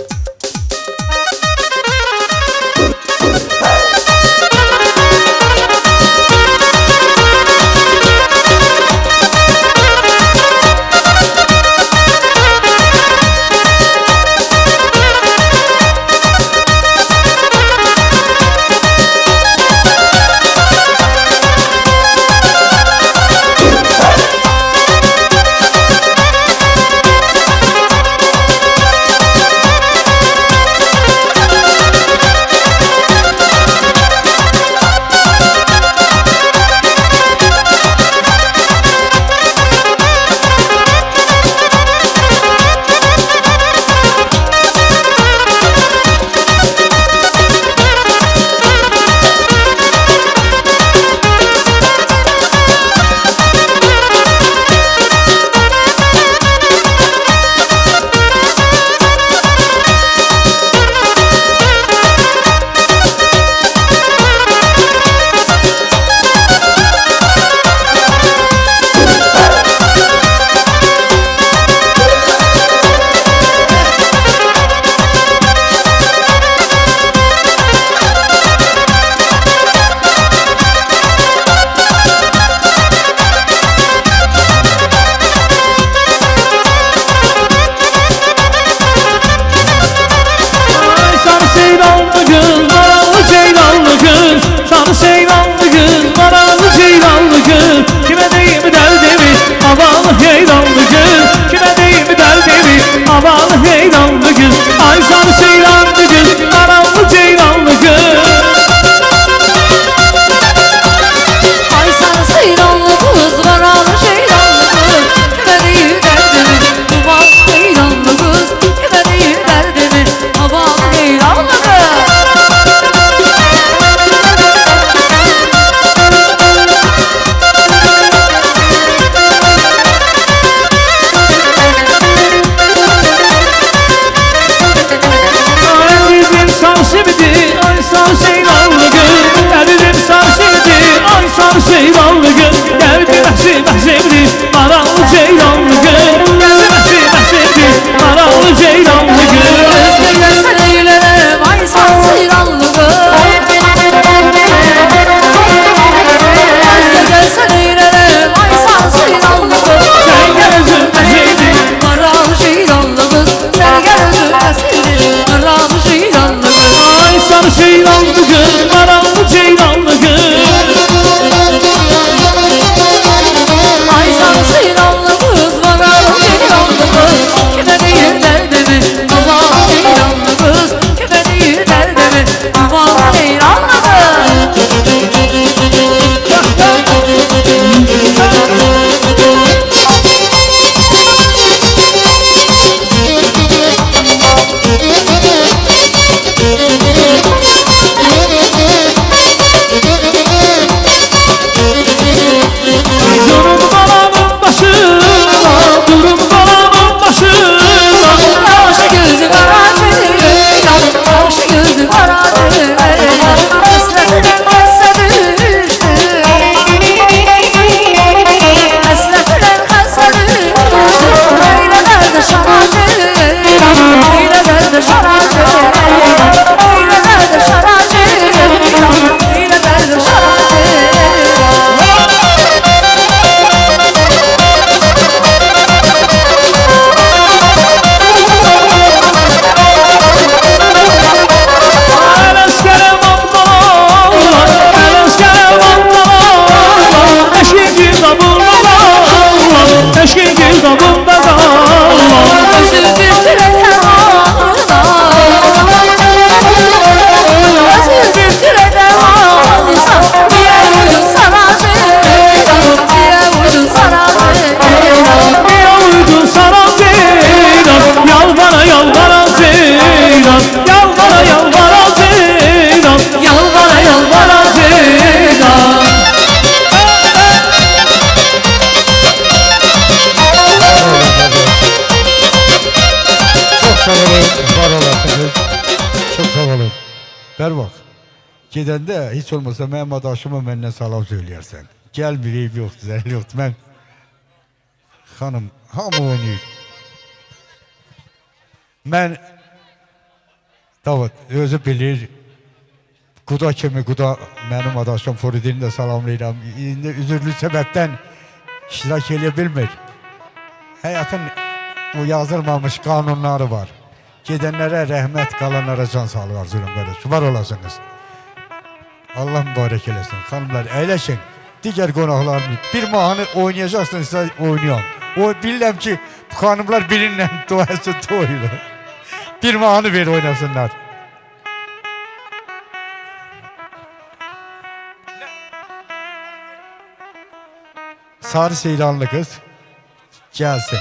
sar seyranlı kız Derdim sarsıydı ay sar seyranlı kız Derdim əsir maralı ceyranlı kız Derdim əsir maralı ceyranlı kız Gözde görsen eylere vay sar seyranlı kız Gözde görsen eylere vay sar seyranlı kız Sen gel özüm əsirdi Maralı ceyranlı kız Sen gel özüm əsirdi Maralı ceyranlı kız Ay sar seyranlı kız maralı ceyranlı kız Ay sar seyranlı kız Maralı ceyranlı kız Kime değil derdimi Maralı ceyranlı kız Kime değil derdimi Maralı ceyranlı kız Durum dolanın başına Durum dolanın başına Yaşa gözü karadır Yaşa gözü karadır Hasretinden kasa düştü Hasretinden kasa düştü Öyle derdi şaradır Öyle derdi şaradır Öyle derdi şaradır Öyle derdi şaradır Eşkin kitabında Gözüm bir türe devamına Gözüm bir türe devamına Niye uydun sana ceylan Niye uydun sana ceylan Niye uydun sana ceylan Yalvara yalvara ceylan Yalvara yalvara ceylan Yalvara yalvara ceylan Çok sağ olun, var olasınız. Çok sağ olun. Ver bak. Gidende hiç olmasa mənim adaşıma məndən salam söyləyərsən. Gel bir ev yoktu, zəl yoktu. Mən hanım, hamı oynayır. Mən Davud özü bilir. Quda kimi, Quda mənim adaşım Furidini də salamlayıram. İndi üzürlü səbəbdən iştirak edə bilmir. Həyatın o yazılmamış kanunları var. Gidenlere rəhmət, qalanlara can sağlığı arzulayıram qardaş. Var olasınız. Allah mübarək eləsin. Xanımlar əyləşin. Digər qonaqlarımız bir mahnı oynayacaqsınızsa oynayın. O bilirəm ki bu xanımlar birinlə duası doyulur. Bir mahnı ver oynasınlar. Sarı seyranlı kız gelsin.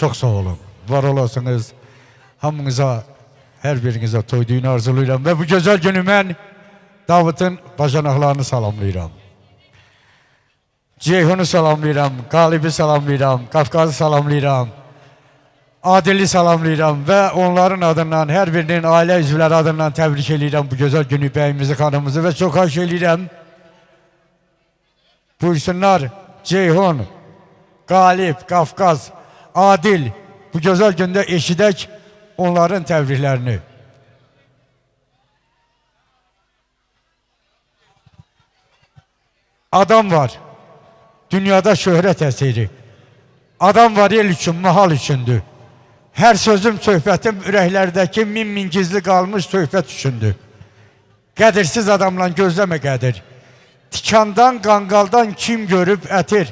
Çox sağ olun. Var olasınız. Hamınıza, hər birinizə toyduğunu arzulayıram. Və bu gözəl günü mən Davud'un bacanaqlarını salamlayıram. Ceyhun'u salamlayıram, Qalib'i salamlayıram, Qafqaz'ı salamlayıram. Adil'i salamlayıram və onların adından, hər birinin ailə üzvləri adından təbrik edirəm bu gözəl günü bəyimizi, xanımızı və çox xahiş edirəm. Buyursunlar Ceyhun, Qalib, Qafqaz, Adil bu gözəl gündə eşidək onların təbriklərini. Adam var, dünyada şöhrət əsiri. Adam var el üçün, mahal üçündür. Hər sözüm, söhbətim ürəklərdəki min gizli qalmış söhbət üçündür. Qədirsiz adamla gözləmə qədir. Tikandan, qanqaldan kim görüb ətir.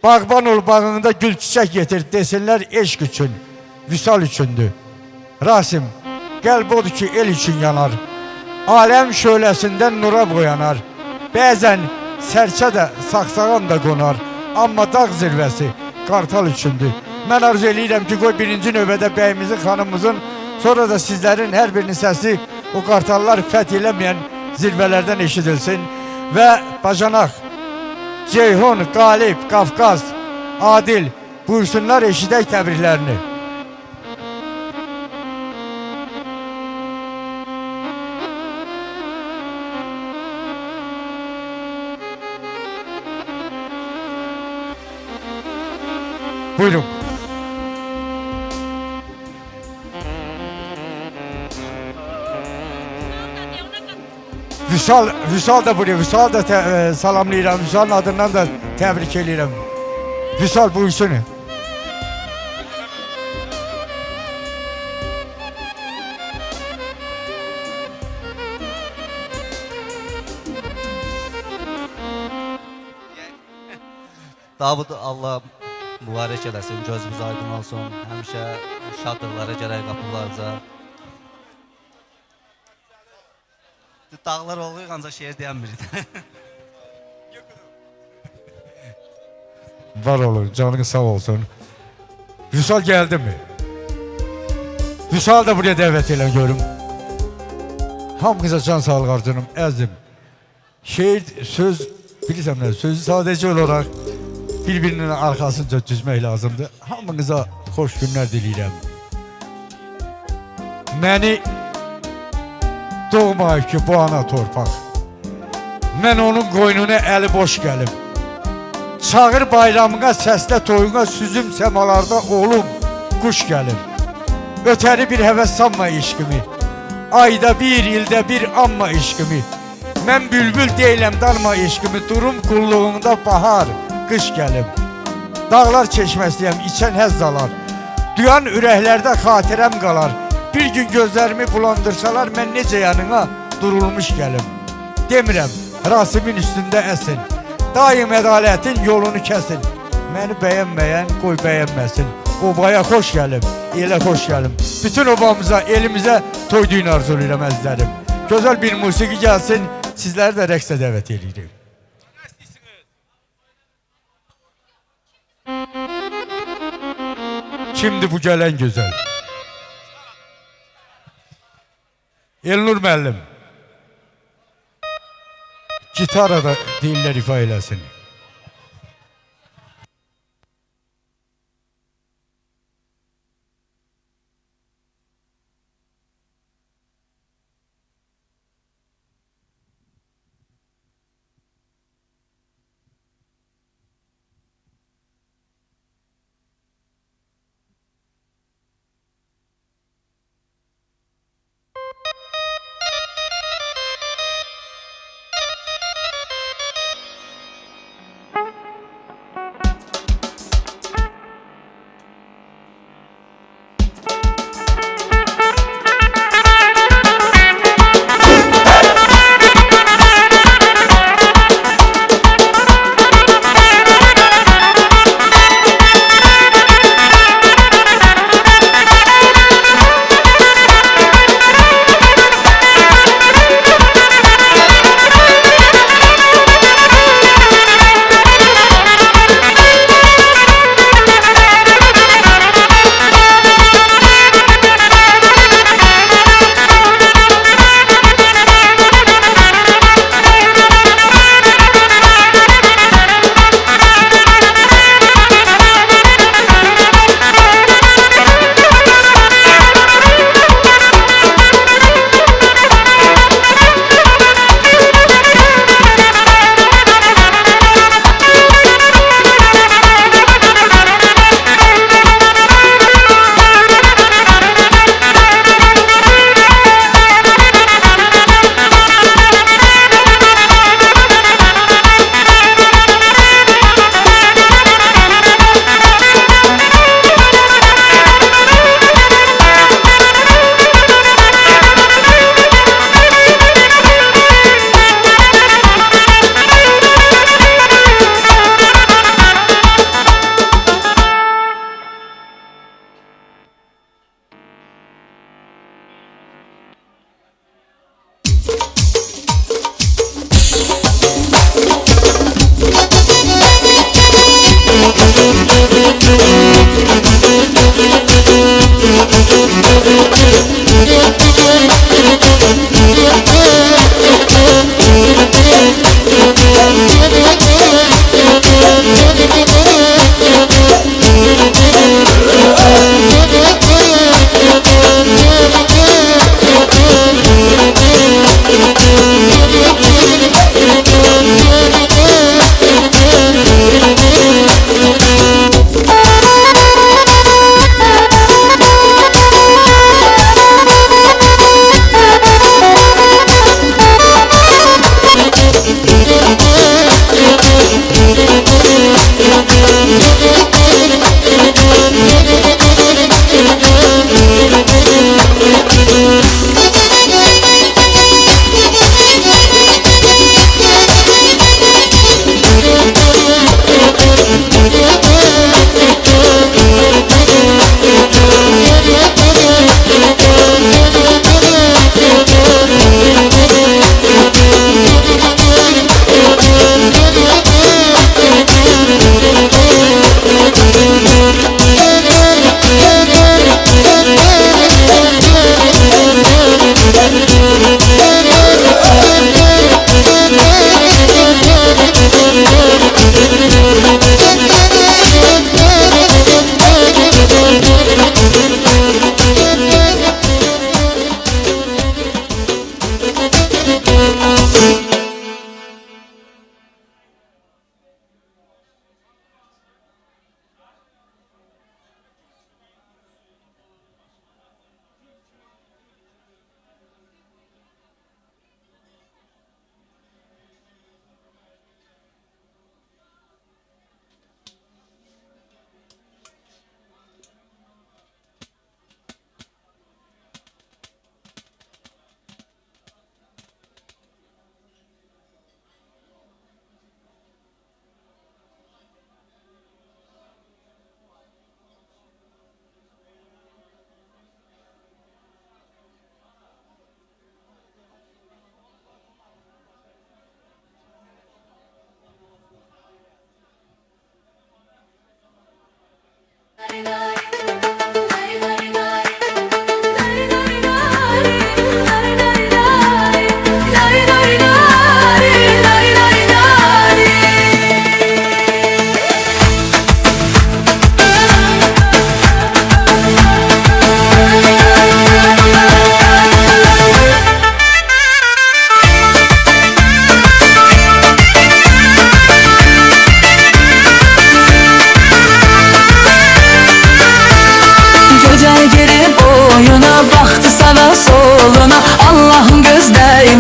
Bağban ol bağında gül çiçək getir, desinlər eşq üçün, vüsal üçündür. Rasim, qəlb odur ki el üçün yanar. Aləm şöləsindən nura boyanar. Bəzən sərçə də, saxsağan da qonar. Amma dağ zirvəsi qartal üçündür. Mən arzu edirəm ki, qoy birinci növbədə bəyimizin, xanımımızın, sonra da sizlərin hər birinin səsi o qartallar fəth eləməyən zirvələrdən eşidilsin. Və bacanaq, Ceyhun, Qalib, Qafqaz, Adil buyursunlar eşidək təbriklərini. Buyurun. Vüsal da buraya, Vüsal da salamlayıram, Vüsal'ın adından da təbrik edirəm. Vüsal buyursun. Davud Allah mübarək eləsin, gözümüz aydın olsun, həmişə şadlıqlara gərək qapılarca. Dağlar oluyor, ancaq şehir deyən biridir. Var olun, canınız sağ olsun. Vüsal geldi mi? Vüsal da buraya dəvət elə görüm. Hamınıza can sağlık arzularım, əzim. Şehir, söz, bilirsəm nə, sözü sadəcə olaraq bir-birinin arkasınca düzmək lazımdır. Hamınıza xoş günlər diləyirəm. Məni doğmayıb ki bu ana torpaq. Mən onun qoynuna əli boş gəlib. Çağır bayramına, səslə toyuna, süzüm səmalarda olum, quş gəlib. Ötəri bir həvəs sanma işqimi. Ayda bir, ildə bir anma işqimi. Mən bülbül deyiləm, danma işqimi. Durum qulluğunda bahar, qış gəlib. Dağlar çeşməsliyəm, içən həzz alar. Duyan ürəklərdə xatirəm qalar. Bir gün gözlərimi bulandırsalar, mən necə yanına durulmuş gəlim. Demirəm, Rasimin üstündə əsin. Daim ədalətin yolunu kəsin. Məni bəyənməyən qoy bəyənməsin. Obaya xoş gəlim, elə xoş gəlim. Bütün obamıza, elimizə toyduğunu arzulayıram əzizlərim. Gözəl bir musiqi gəlsin, sizləri də rəqsə dəvət edirik. Kimdir bu gələn gözəl? Elnur müəllim. Gitarada deyirlər ifa eləsin.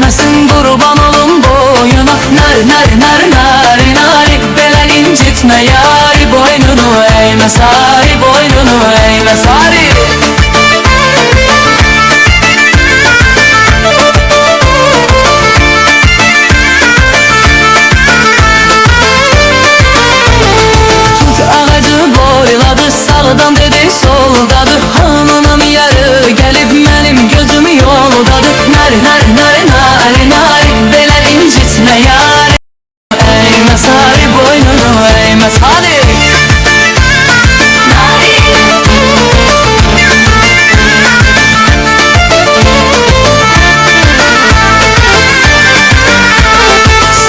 versin kurban olum boyuna. Nar nar nar nar nari, belə incitme yari, boynunu eğme sari, boynunu eğme sari. Boyladı sağdan dedi soldadı, hanının yarı gelip benim gözümü yoldadı. Nar nar nar nar nar, belə incitme yari, eğme sari, boynunu eğme sari.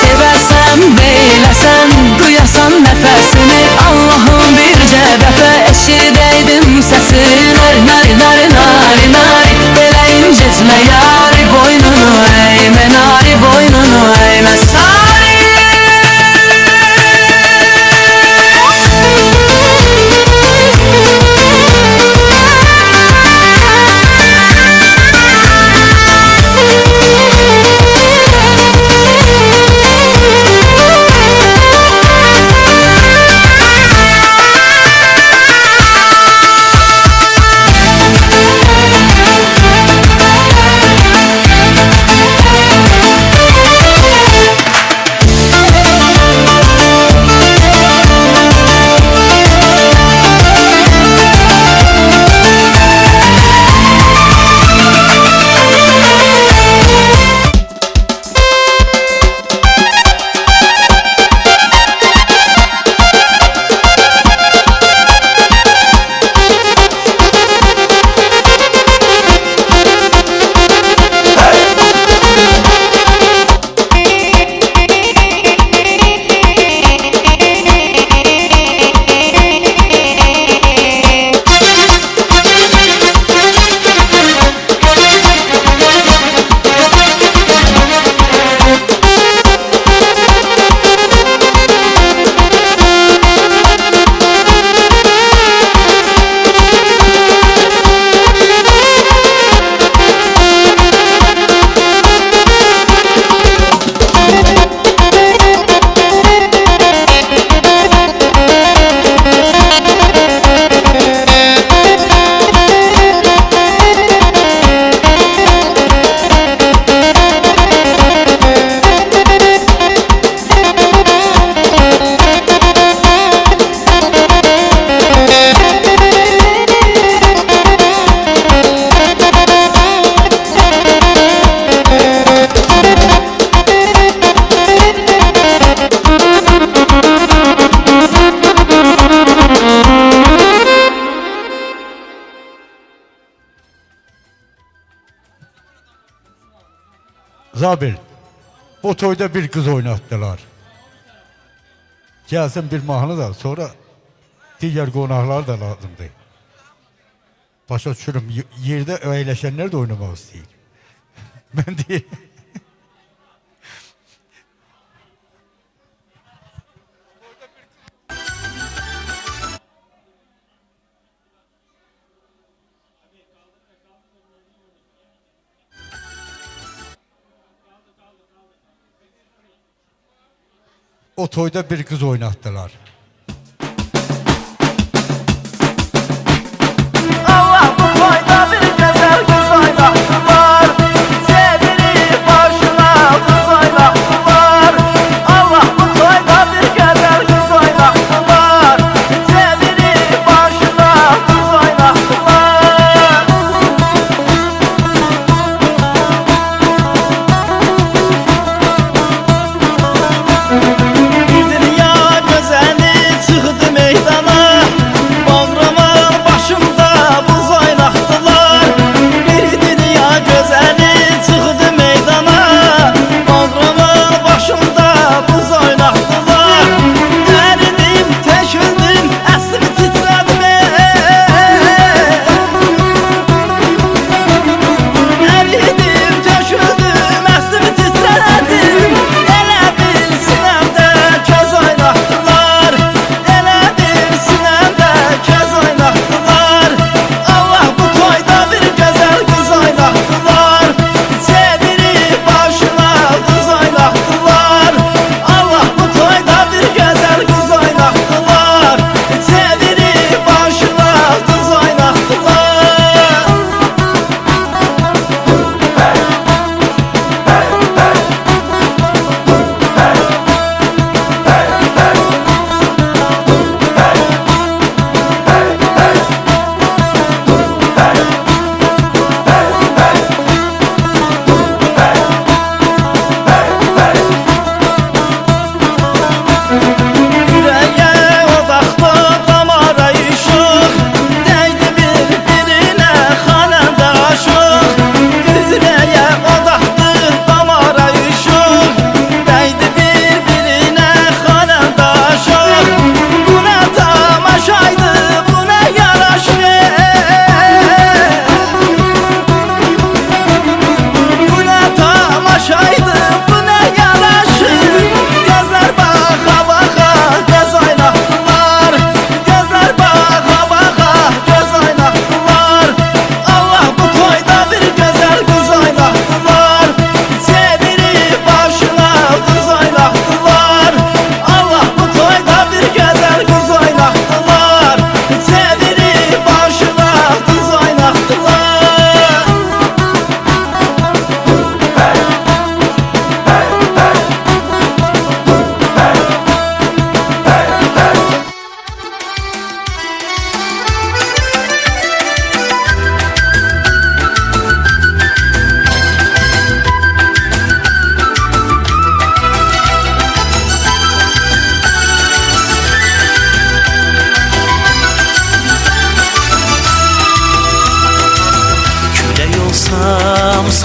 Seversen beyləsən, duyasan nəfəsini, Allah'ım bircə dəfə eşidəydim səsini. Nar nar nar nar nar, belə incitme yari, boynunu eğme nari, boynunu eğme sari. Zabil, bu toyda bir kız oynattılar. Gelsin bir mahnı da sonra diğer konaklar da lazımdı. Başa düşürüm, yerde əyləşənlər de oynamak istiyor. Ben değil. O toyda bir kız oynattılar. Allah bu toyda bir güzel kız oynattılar, sevgili başına kız oynattılar. Allah bu toyda bir güzel kız oynattılar, sevgili başına kız oynattılar. Dünya güzeli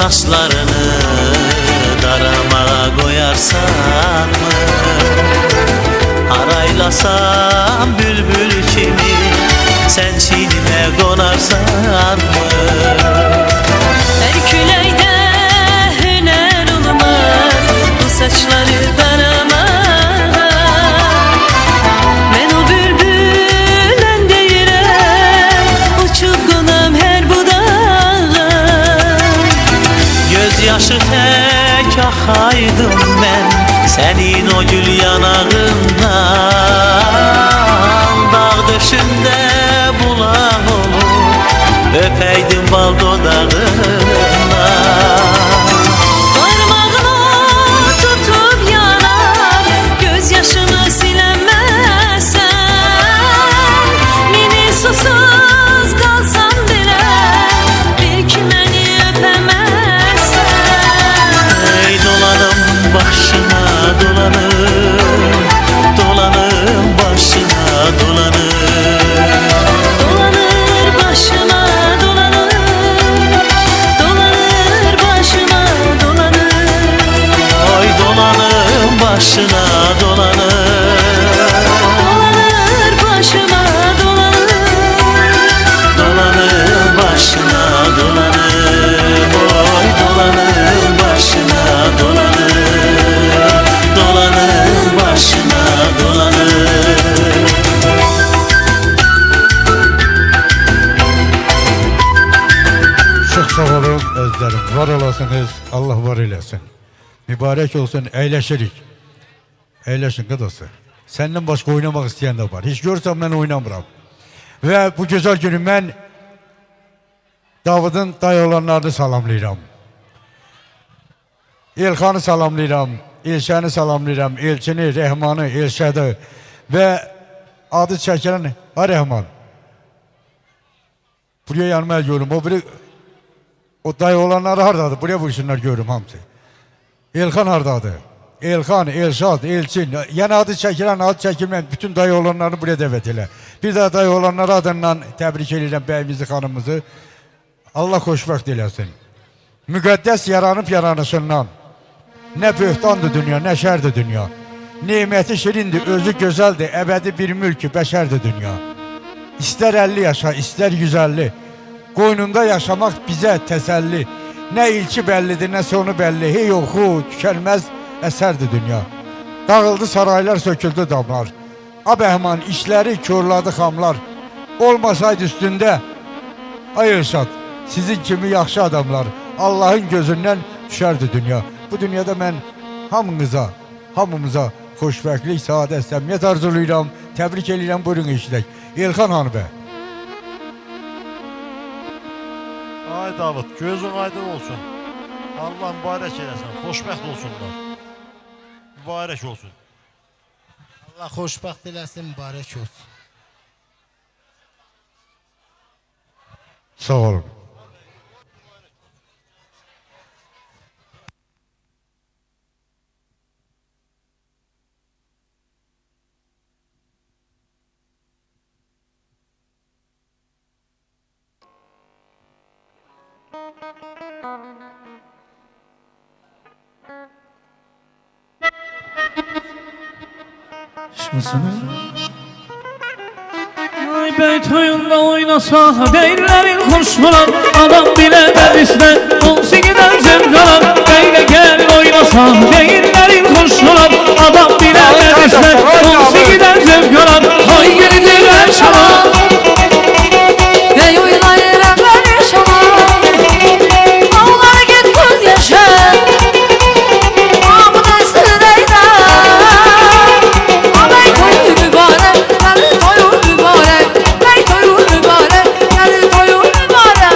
saçlarını daramağa koyarsan mı? Haraylasam bülbül kimi sen çiğnime konarsan mı? Her küleyde hüner olmaz bu saçları darama. Ben o bülbülen deyirəm uçup konam her budağa. Gözyaşı tek akaydım ben senin o gül yanağından. Dağ döşünde bulak olur öpeydim bal dodağından. Parmağını tutup yanar gözyaşımı silemezsen. Mini susuz kalsam bile bil ki beni öpemezsen. Ey dolanım başına dolanım, dolanım başına dolanım. Dolanır başıma dolanır, dolanır başıma dolanır. Oy dolanım başına dolanır, dolanır başıma dolanır, dolanır başına dolanır. Oy dolanır başına dolanır, dolanır başına dolanır. Çok sağ olun özlerim. Var olasınız. Allah var eylesin. Mübarek olsun. Eyleşirik. Eyleşin kıdası. Senden başka oynamak isteyen de var. Hiç görsem ben oynamıram. Ve bu güzel günü ben Davud'un dayı olanlarını salamlayıram. İlkan'ı salamlayıram. İlşəni salamlayıram. İlçini, Rehman'ı, İlşədi ve adı çəkilən ha Rehman. Buraya yanıma görüm. O dayı olanları hardadır? Buraya buyursunlar görüm hamısı. İlkan hardadır? İlkan, İlşad, İlçin. Yani adı çəkilən, adı çəkilməyən bütün dayı olanlarını buraya dəvət elə. Bir daha dayı olanları adından təbrik edirəm bəyimizi, xanımızı. Allah xoşbəxt eləsin. Müqəddəs yaranıb yaranışından. Nə böhtandır dünya, nə şərdir dünya. Niməti şirindir, özü gözəldir, əbədi bir mülkü, bəşərdir dünya. İstər 50 yaşa, istər 150. Qoynunda yaşamaq bizə təsəlli. Nə ilki bəllidir, nə sonu bəlli. Hey oxu, tükənməz əsərdir dünya. Dağıldı saraylar, söküldü damlar. Abəhman işləri körladı xamlar. Olmasaydı üstündə, ay Irşad, sizin kimi yaxşı adamlar. Allahın gözündən düşərdi dünya. Bu dünyada mən hamımıza xoşbəxtlik, saadət, səmniyyət arzulayıram. Təbrik edirəm, buyurun eşidək. İlkan hanı bəy. Ay Davud, gözün aydın olsun. Allah mübarək eləsin, xoşbəxt olsunlar. Mübarək olsun. Allah xoşbəxt eləsin, mübarək olsun. Sağ olun. Ay bey toyunda oynasa beylerin kurşunan adam bile denizde olsun giden zevkalan. Beyle gelin oynasa beylerin kurşunan adam bile denizde olsun giden zevkalan. Ay girdiler şalan Ey oylayır evleri şalan. Ağlar git göz yaşa. Ağabey sırayla. Ağabey toyu mübarek, gel toyu mübarek. Bey toyu mübarek, gel toyu mübarek.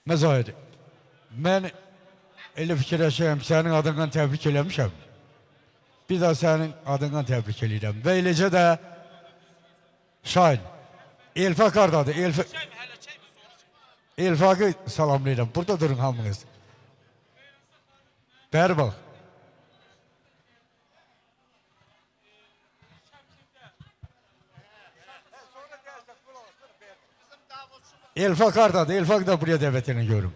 Məzahir, mən elə fikirləşəyəm, sənin adından təbrik eləmişəm. Bir daha sənin adından təbrik eləyirəm. Və eləcə də Şahin, Elfaq hardadır? Elfaqı salamlayıram. Burada durun hamınız. Bəri bax. Elfaq hardadır? Elfaq da buraya dəvətini görüm.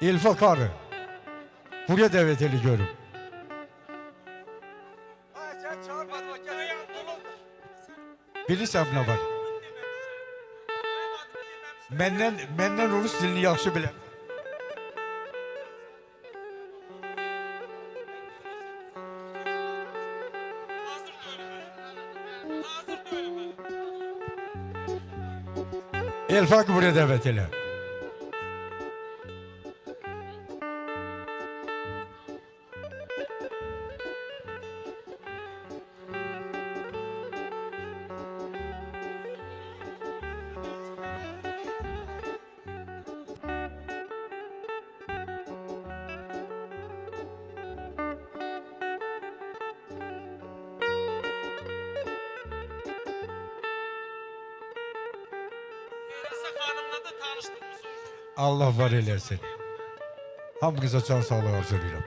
Elfaq harı. Buraya dəvətini görüm. Bilirsən nə var? Məndən Rus dilini yaxşı biləm. Elfaq buraya dəvət elə. Allah var eləsin. Hamınıza can sağlığı arzulayıram.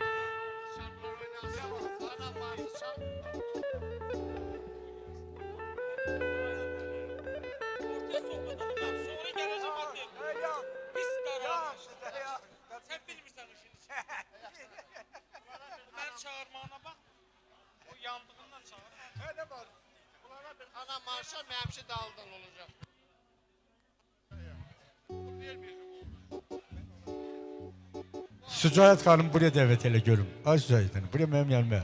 Ana marşa məmşi daldan olacaq. Sücayət xanım buraya dəvət elə görüm. Ay Sücayət xanım, buraya mənim yanıma.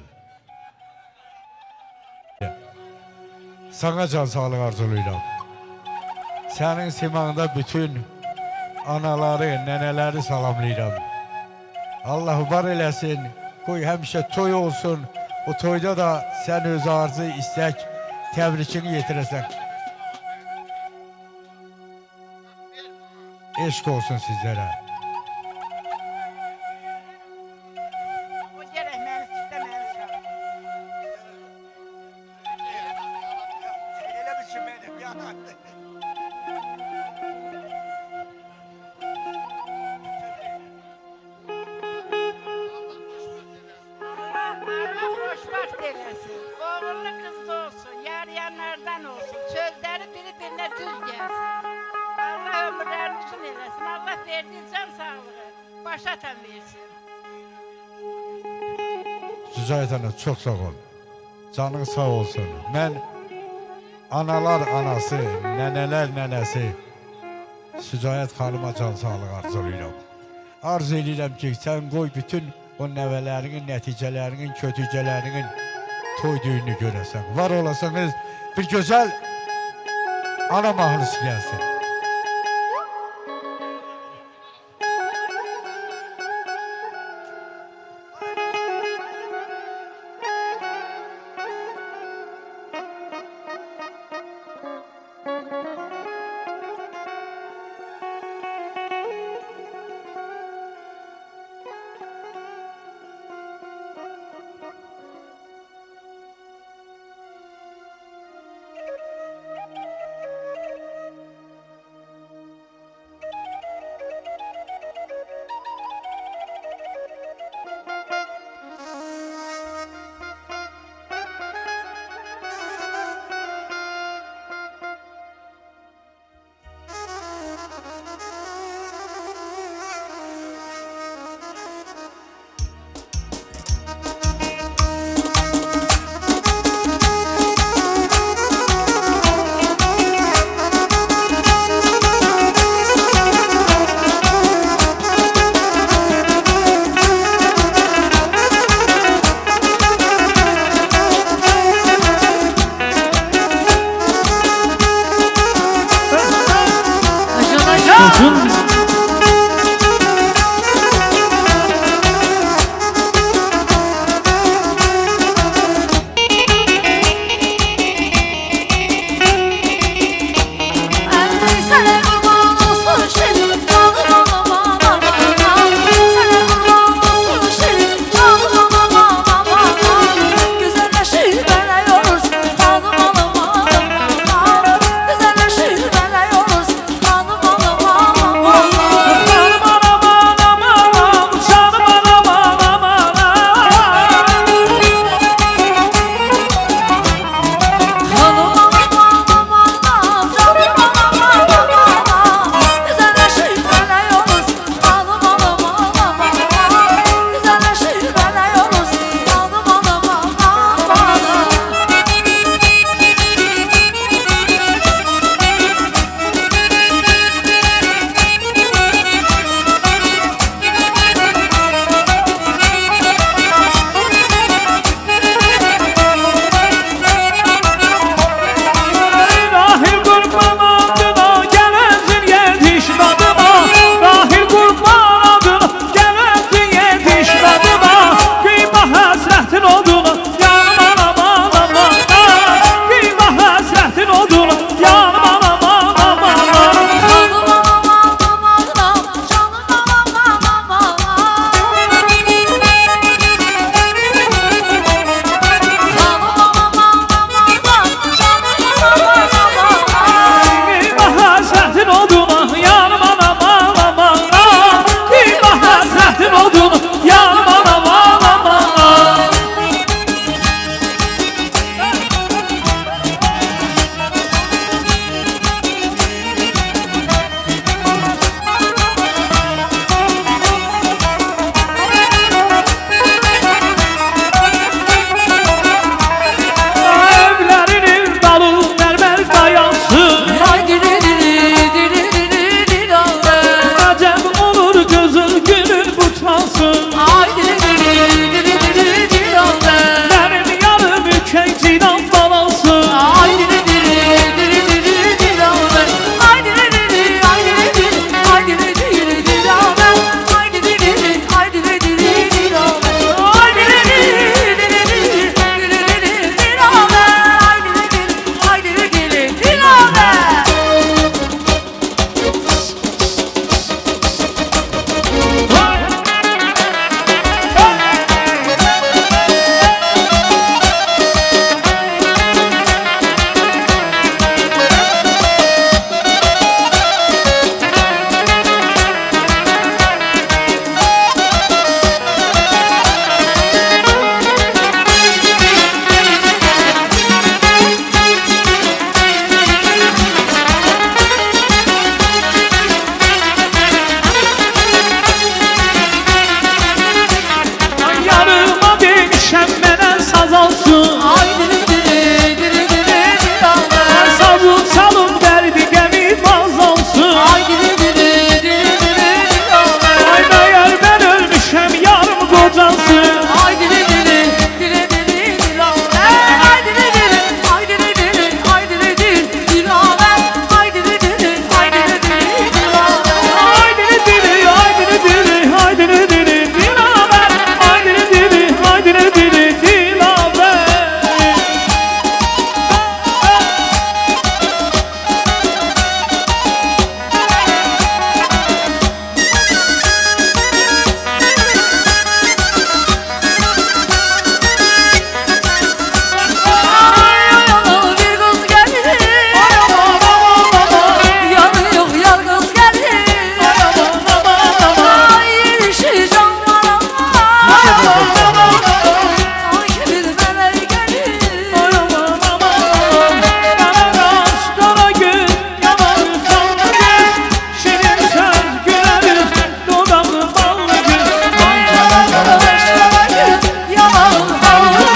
Sana can sağlığı arzulayıram. Sənin simağında bütün anaları, nənələri salamlayıram. Allah var eləsin, qoy həmişə toy olsun. O toyda da sən öz arzu, istək, təbrikini yetirəsən. Eşq olsun sizlərə. Xoşbaxt eləsin, oğullu qızlı olsun, yarayanlardan olsun, sözləri biri-birinə düz gəlsin. Allah ömürlərini uzun eləsin, Allah verdiyi can sağlığı, başatan versin. Sücayət ana, çox sağ ol. Canın sağ olsun. Mən analar anası, nənələr nənəsi Sücayət xanıma can sağlığı arzulayıram. Arzu edirəm ki, sən qoy bütün o nəvələrinin, nəticələrinin, kötücələrinin toy düyünü görəsən. Var olasınız, bir gözəl ana mahnısı gəlsin.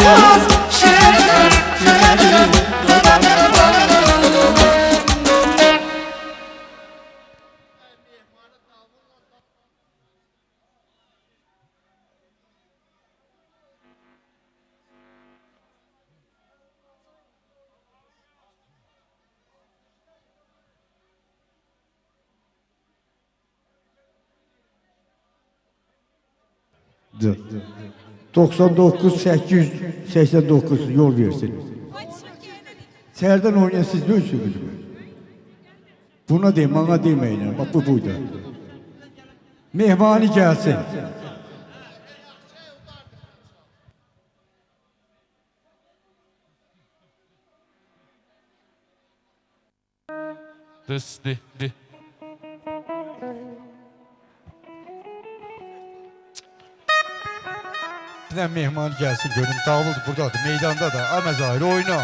olmaz şeker şekerim dudağım balım. Dı. 99-889 yol versin. Sərdən oynayan siz ne üçünüz mü? Buna deyim, bana demeyin. Bak bu buydu. Mehmani gelsin. Di. Bir tane mehman gelsin görün. Davul buradadır, meydanda da. Amezahir oyna.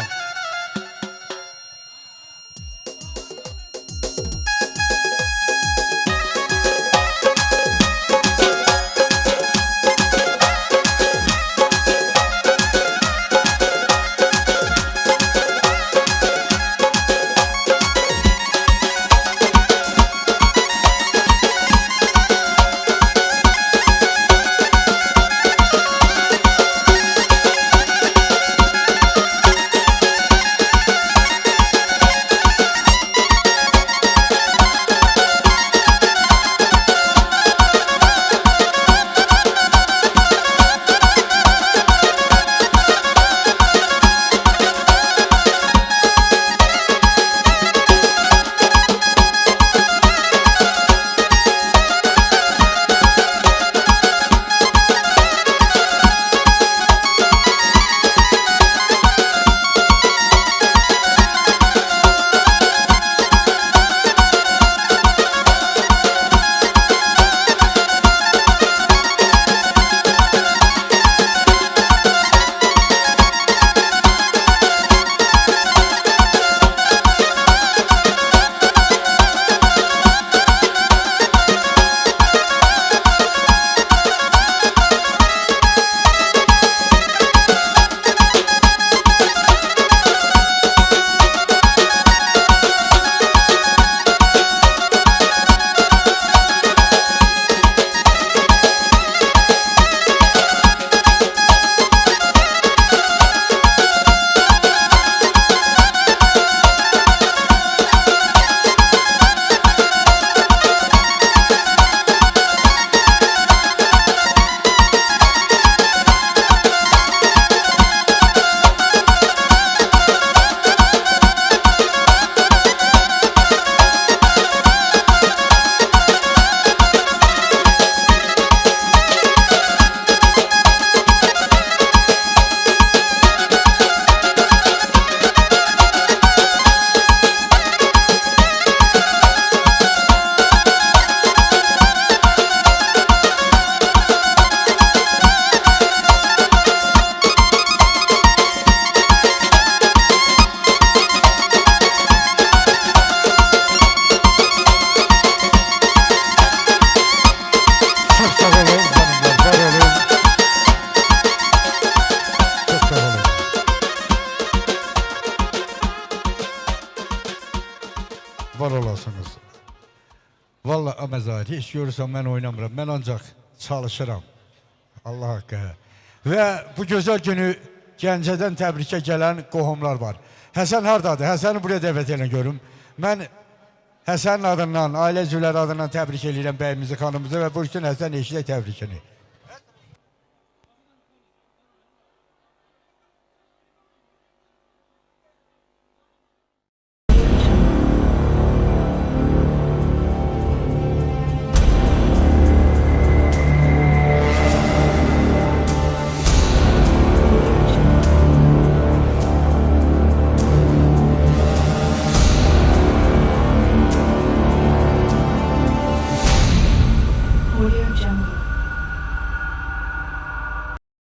Var olasınız. Vallahi Amezahir, hiç görürsem ben oynamıram. Ben ancak çalışıram. Allah hakkı. Ve bu güzel günü Gəncədən təbrikə gələn qohumlar var. Həsən hardadır? Həsəni buraya dəvət edin görüm. Mən Həsənin adından, ailə üzvləri adından təbrik edirəm bəyimizi, xanımızı və bu üçün Həsən eşidək təbrikini.